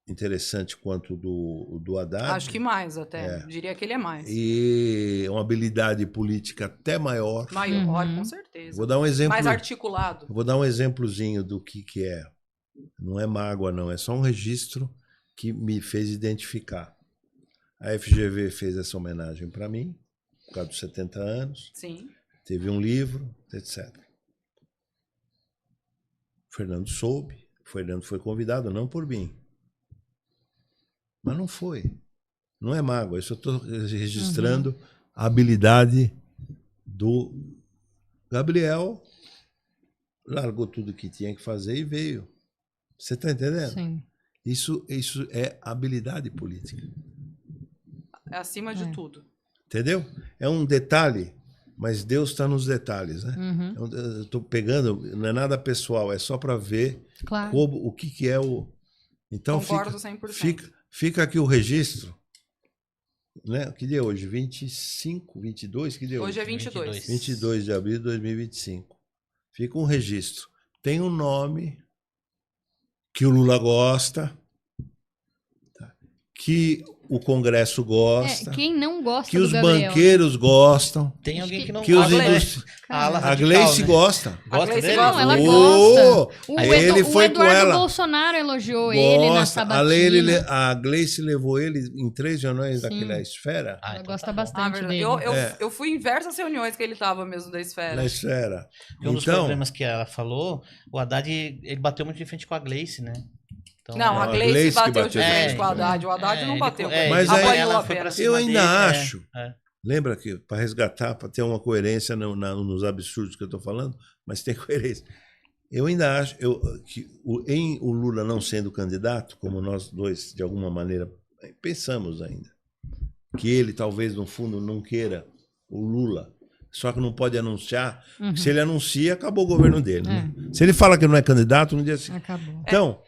interessante quanto o do Haddad. Acho que mais até. Diria que ele é mais. E uma habilidade política até maior. Maior, com certeza. Vou dar um exemplo. Mais articulado. Vou dar um exemplozinho do que é. Não é mágoa, não. É só um registro que me fez identificar. A FGV fez essa homenagem para mim, por causa dos 70 anos. Sim. Teve um livro, etc. O Fernando soube. O Fernando foi convidado, não por mim. Mas não foi. Não é mágoa. Eu só estou registrando a habilidade do Gabriel. Largou tudo que tinha que fazer e veio. Você está entendendo? Sim. Isso é habilidade política. É acima de tudo. Entendeu? É um detalhe, mas Deus está nos detalhes, né? Eu estou pegando, não é nada pessoal, é só para ver Claro. o que é o... Então Concordo 100%. Fica aqui o registro, né? Que dia é hoje? 25, 22? Que dia Hoje é 22. 22 de abril de 2025. Fica um registro. Tem um nome que o Lula gosta, que o Congresso gosta, Quem não gosta que do os Gabriel? banqueiros gostam, Tem alguém que não que os gosta. indústrias... A ala A radical, Gleice né? gosta. Gosta Gleice dele? gosta. Não, ela Oh, gosta. O, ele o foi com Eduardo ela. Bolsonaro elogiou ele na Gosta. sabatina. A Gleice levou ele em 3 reuniões Sim. daquela esfera. Ah, Ela então gosta tá bom. bastante Verdade. dele. Eu fui em diversas reuniões que ele estava mesmo da esfera. Na esfera. E um dos Então, problemas que ela falou, o Haddad, ele bateu muito de frente com a Gleice, né? Então, Não, a a Gleice Gleice que bateu de bateu. frente com o Haddad. O Haddad não ele- bateu. Mas aí apanhou ela foi pra apenas. cima eu ainda dele, acho. é. Lembra que para resgatar, para ter uma coerência nos absurdos que eu estou falando, mas tem coerência. Eu ainda acho que o Lula não sendo candidato, como nós dois, de alguma maneira, pensamos ainda, que ele talvez, no fundo, não queira o Lula, só que não pode anunciar. Se ele anuncia, acabou o governo dele. Né? Se ele fala que não é candidato, no dia seguinte. Acabou. Então,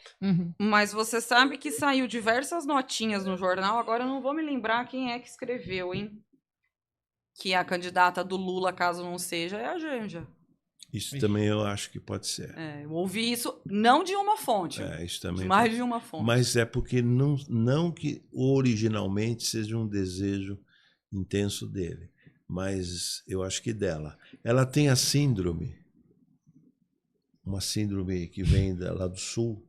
Mas você sabe que saiu diversas notinhas no jornal, agora eu não vou me lembrar quem é que escreveu, hein? Que a candidata do Lula, caso não seja, é a Janja. Isso também eu acho que pode ser. Eu ouvi isso não de uma fonte, Isso de também. mais de uma fonte. Mas é porque não que originalmente seja um desejo intenso dele, mas eu acho que dela. Ela tem a síndrome, uma síndrome que vem lá do sul,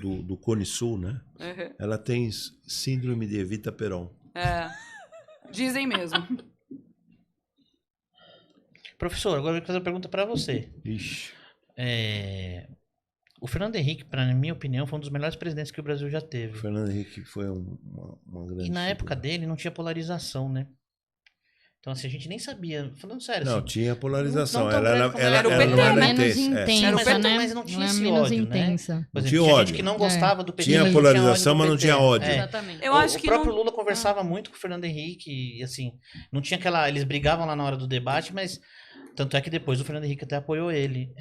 do Cone Sul, né? Uhum. Ela tem síndrome de Evita Peron. Dizem mesmo. Professor, agora eu vou fazer uma pergunta para você. Ixi. O Fernando Henrique, para minha opinião, foi um dos melhores presidentes que o Brasil já O teve. Fernando Henrique foi uma grande E na figura. época dele não tinha polarização, né? Então, assim, a gente nem sabia. Falando sério, Não, assim, tinha polarização. não tão ela grande como ela era o ela PT, não era menos intensa. intensa, Era o PT, né? mas não tinha é esse menos ódio, né? intensa. Por Não exemplo, tinha tinha ódio. gente que não gostava do PT. Tinha mas polarização, ódio do mas não PT. tinha ódio. Exatamente. Eu acho O que próprio não... Lula conversava muito com o Fernando Henrique, e assim, não tinha aquela. Eles brigavam lá na hora do debate, mas tanto é que depois o Fernando Henrique até apoiou ele.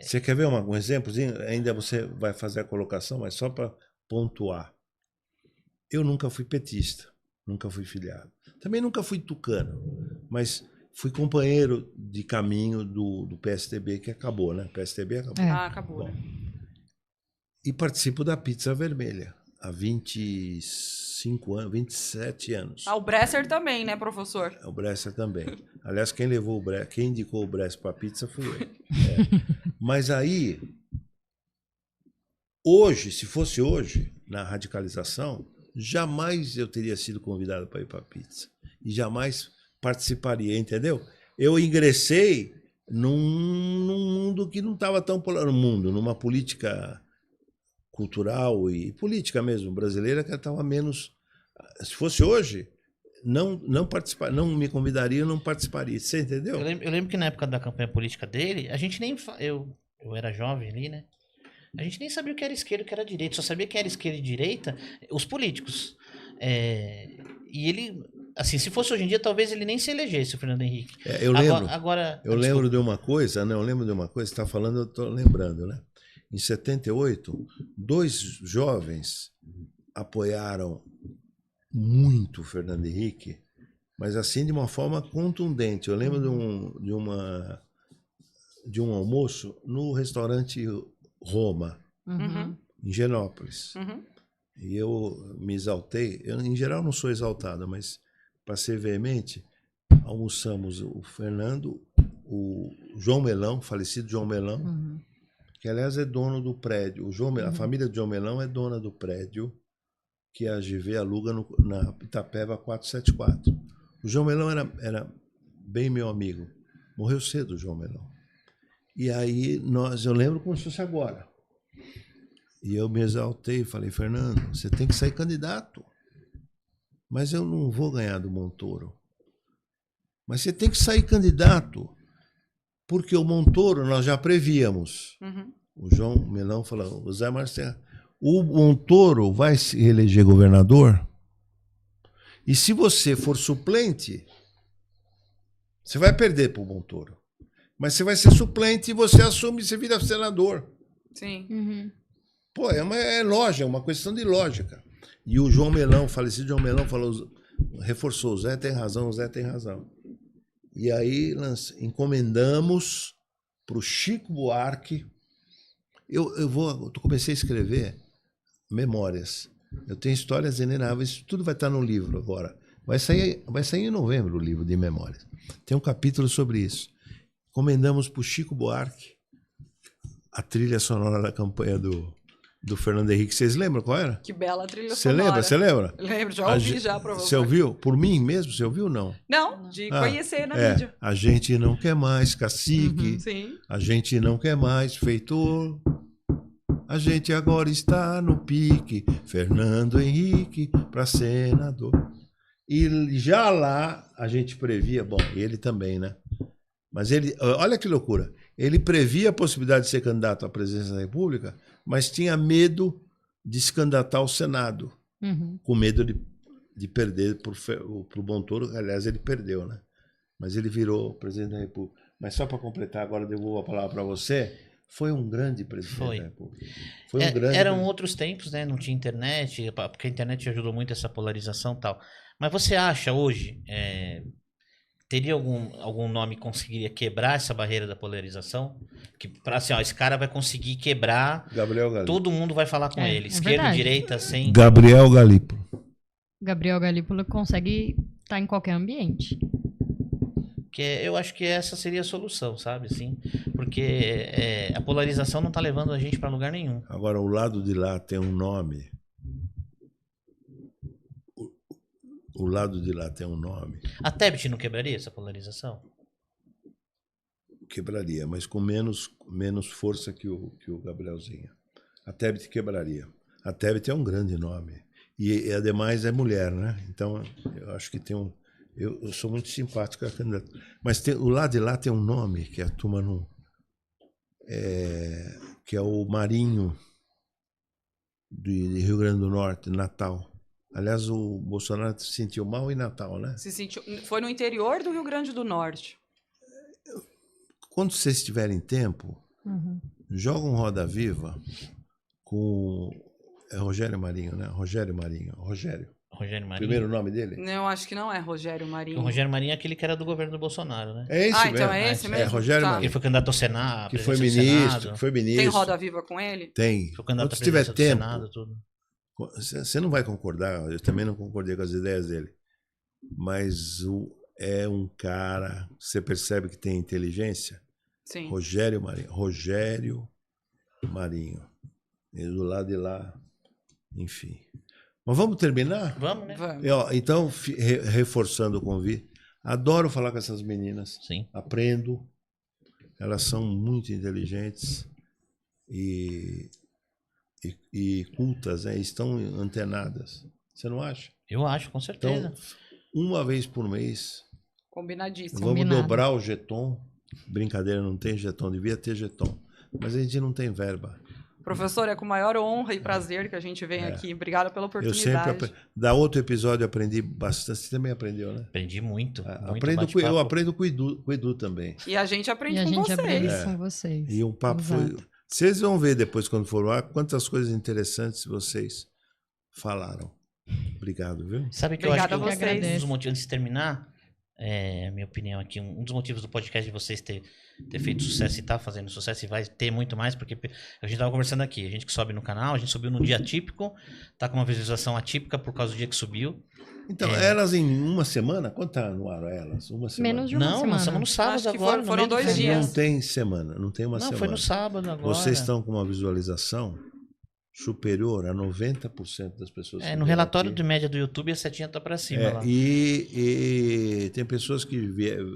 Você quer ver um exemplozinho? Ainda você vai fazer a colocação, mas só para pontuar. Eu nunca fui petista, nunca fui filiado. Também nunca fui tucano, mas fui companheiro de caminho do PSDB, que acabou, né? O PSDB acabou. acabou. Bom, e participo da Pizza Vermelha há 25 anos, 27 anos. O Bresser também, né, professor? O Bresser também. Aliás, quem indicou o Bresser para a pizza fui eu. Mas aí, hoje, se fosse hoje, na radicalização, jamais eu teria sido convidado para ir para a pizza. E jamais participaria, entendeu? Eu ingressei num mundo que não estava tão polarizado, numa política cultural e política mesmo brasileira que estava menos. Se fosse hoje, não participar, não me convidaria, eu não participaria. Você entendeu? Eu lembro que na época da campanha política dele, a gente nem. Eu era jovem ali, né? A gente nem sabia o que era esquerda e o que era direita. Só sabia que era esquerda e direita os políticos. E ele. Assim, se fosse hoje em dia, talvez ele nem se elegesse, o Fernando Henrique. Eu lembro. Eu lembro de uma coisa, né? Eu lembro de uma coisa, você está falando, eu estou lembrando, né? Em 78, 2 jovens apoiaram muito o Fernando Henrique, mas assim de uma forma contundente. Eu lembro de um almoço no restaurante Roma, em Genópolis. E eu me exaltei. Eu, em geral, não sou exaltada, mas, para ser veemente, almoçamos o Fernando, o João Melão, falecido João Melão, que, aliás, é dono do prédio. A família de João Melão é dona do prédio que a GV aluga na Itapeva 474. O João Melão era bem meu amigo. Morreu cedo o João Melão. E aí, eu lembro como se fosse agora. E eu me exaltei e falei, Fernando, você tem que sair candidato. Mas eu não vou ganhar do Montoro. Mas você tem que sair candidato, porque o Montoro nós já prevíamos. O João Melão falou, o Zé Marcelo, o Montoro vai se eleger governador, e se você for suplente, você vai perder para o Montoro. Mas você vai ser suplente e você assume e você vira senador. Sim. Pô, é lógica, é uma questão de lógica. E o João Melão, falecido João Melão, reforçou, o Zé tem razão, o Zé tem razão. E aí encomendamos para o Chico Buarque. Eu comecei a escrever memórias. Eu tenho histórias inenáveis, tudo vai estar no livro agora. Vai sair em novembro o livro de memórias. Tem um capítulo sobre isso. Encomendamos para o Chico Buarque a trilha sonora da campanha do Fernando Henrique. Vocês lembram qual era? Que bela trilha sonora. Você lembra? Lembro, já ouvi já, provavelmente. Você ouviu? Por mim mesmo, você ouviu ou não? Não, de conhecer na mídia. A gente não quer mais cacique, Sim. A gente não quer mais feitor, a gente agora está no pique, Fernando Henrique para senador. E já lá a gente previa, bom, ele também, né? Mas ele, olha que loucura, ele previa a possibilidade de ser candidato à presidência da República, mas tinha medo de se candidatar ao Senado, com medo de perder para o Montoro. Aliás, ele perdeu, né? Mas ele virou presidente da República. Mas só para completar, agora devolvo a palavra para você, foi um grande presidente da República. Eram outros tempos, né? Não tinha internet, porque a internet ajudou muito essa polarização e tal. Mas você acha hoje, teria algum nome que conseguiria quebrar essa barreira da polarização? Que, assim, ó, esse cara vai conseguir quebrar, Gabriel Galípolo. todo mundo vai falar com ele. É Esquerda, verdade. direita, sem... Gabriel Galípolo. Gabriel Galípolo consegue estar em qualquer ambiente. Que eu acho que essa seria a solução, sabe? Assim, porque a polarização não tá levando a gente para lugar nenhum. Agora, o lado de lá tem um nome. O lado de lá tem um nome. A Tebet não quebraria essa polarização? Quebraria, mas com menos força que o Gabrielzinho. A Tebet quebraria. A Tebet é um grande nome. E ademais é mulher, né? Então, eu acho que tem um... Eu sou muito simpático à candidata. Mas o lado de lá tem um nome que a turma não... que é o Marinho, de Rio Grande do Norte, Natal. Aliás, o Bolsonaro se sentiu mal em Natal, né? Foi no interior do Rio Grande do Norte. Quando vocês tiverem tempo, joga um Roda Viva com... É Rogério Marinho, né? Rogério Marinho. Rogério Marinho. Primeiro nome dele? Eu acho que não é Rogério Marinho. O Rogério Marinho é aquele que era do governo do Bolsonaro, né? É esse mesmo. Então é esse mesmo? É Rogério Tá. Marinho. Ele foi candidato ao Senado, Que foi presidente do ministro, Senado, que foi ministro. Tem Roda Viva com ele? Tem. foi candidato Quando à tiver presidência do tempo, Senado, tudo. você não vai concordar, eu também não concordei com as ideias dele, mas é um cara, você percebe que tem inteligência? Sim. Rogério Marinho. E do lado de lá, enfim. Mas vamos terminar? Vamos, né? Vamos. Então, reforçando o convite, adoro falar com essas meninas. Sim. Aprendo. Elas são muito inteligentes e cultas, né? Estão antenadas. Você não acha? Eu acho, com certeza. Então, uma vez por mês, Combinadíssimo. vamos Combinado. dobrar o jeton. Brincadeira, não tem jeton, devia ter jeton. Mas a gente não tem verba. Professor, é com maior honra e prazer que a gente vem aqui. Obrigada pela Eu oportunidade. sempre da outro episódio eu aprendi bastante. Você também aprendeu, né? Aprendi muito. Eu aprendo com o Edu também. E a gente aprende E a com gente vocês. aprende com vocês. E um papo foi. Exato. Vocês vão ver depois, quando for lá, quantas coisas interessantes vocês falaram. Obrigado, viu? Sabe que Obrigada eu acho que a vocês. um dos motivos, antes de terminar, minha opinião aqui, um dos motivos do podcast de vocês ter feito sucesso e tá fazendo sucesso e vai ter muito mais, porque a gente tava conversando aqui, a gente que sobe no canal, a gente subiu num dia atípico, tá com uma visualização atípica por causa do dia que subiu. Então, elas em uma semana? Quanto tá no ar elas? Uma semana? Menos de uma Não, semana. lançamos no sábado Acho que agora. foram no meio do 2 feriado. dias. Não tem semana, não tem uma Não, semana. foi no sábado agora. Vocês estão com uma visualização superior a 90% das pessoas. que no vieram relatório aqui. de média do YouTube, a setinha tá pra cima lá. E tem pessoas que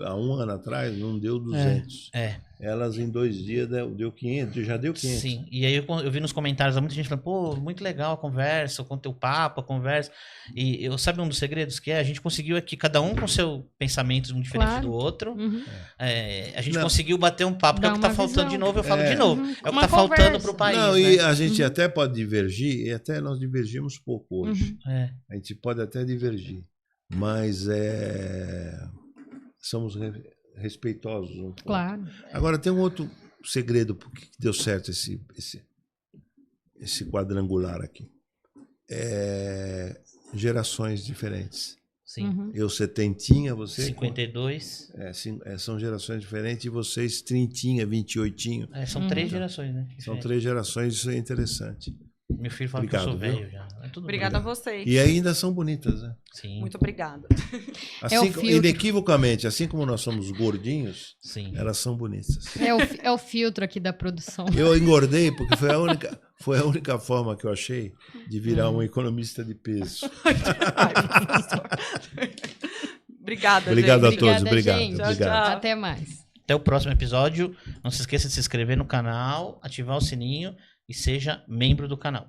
há um ano atrás não deu 200. Elas em 2 dias deu 500, já deu 500. Sim, e aí eu vi nos comentários muita gente falando, pô, muito legal a conversa, o teu papo, a conversa. E eu sabe um dos segredos que a gente conseguiu aqui, cada um com seu pensamento muito diferente Claro. do outro. Uhum. A gente Não. conseguiu bater um papo, que é o Dá que tá uma faltando visão. de novo, eu falo de É. novo. Uhum. É o que Uma tá faltando conversa. pro país, Não, né? e a gente até pode divergir, e até nós divergimos pouco hoje. A gente pode até divergir, mas somos respeitosos um pouco. Claro. Agora, tem um outro segredo porque deu certo esse quadrangular aqui. Gerações diferentes. Sim. Uhum. Eu setentinha, você... 52. são gerações diferentes e vocês trintinha, 28. São 3 gerações, né? São 3 gerações, isso é interessante. Meu filho fala que eu sou Obrigado, velho já. É tudo Obrigada a bem. vocês. E ainda são bonitas, né? Sim, Muito obrigada. Assim, filtro. inequivocamente, assim como nós somos gordinhos, sim. elas são bonitas. É o filtro aqui da produção. Eu engordei porque foi a única forma que eu achei de virar um economista de peso. Obrigada, Obrigado a gente. todos, Obrigada, obrigado. gente. Tchau, obrigado. tchau. Até mais. Até o próximo episódio. Não se esqueça de se inscrever no canal, ativar o sininho e seja membro do canal.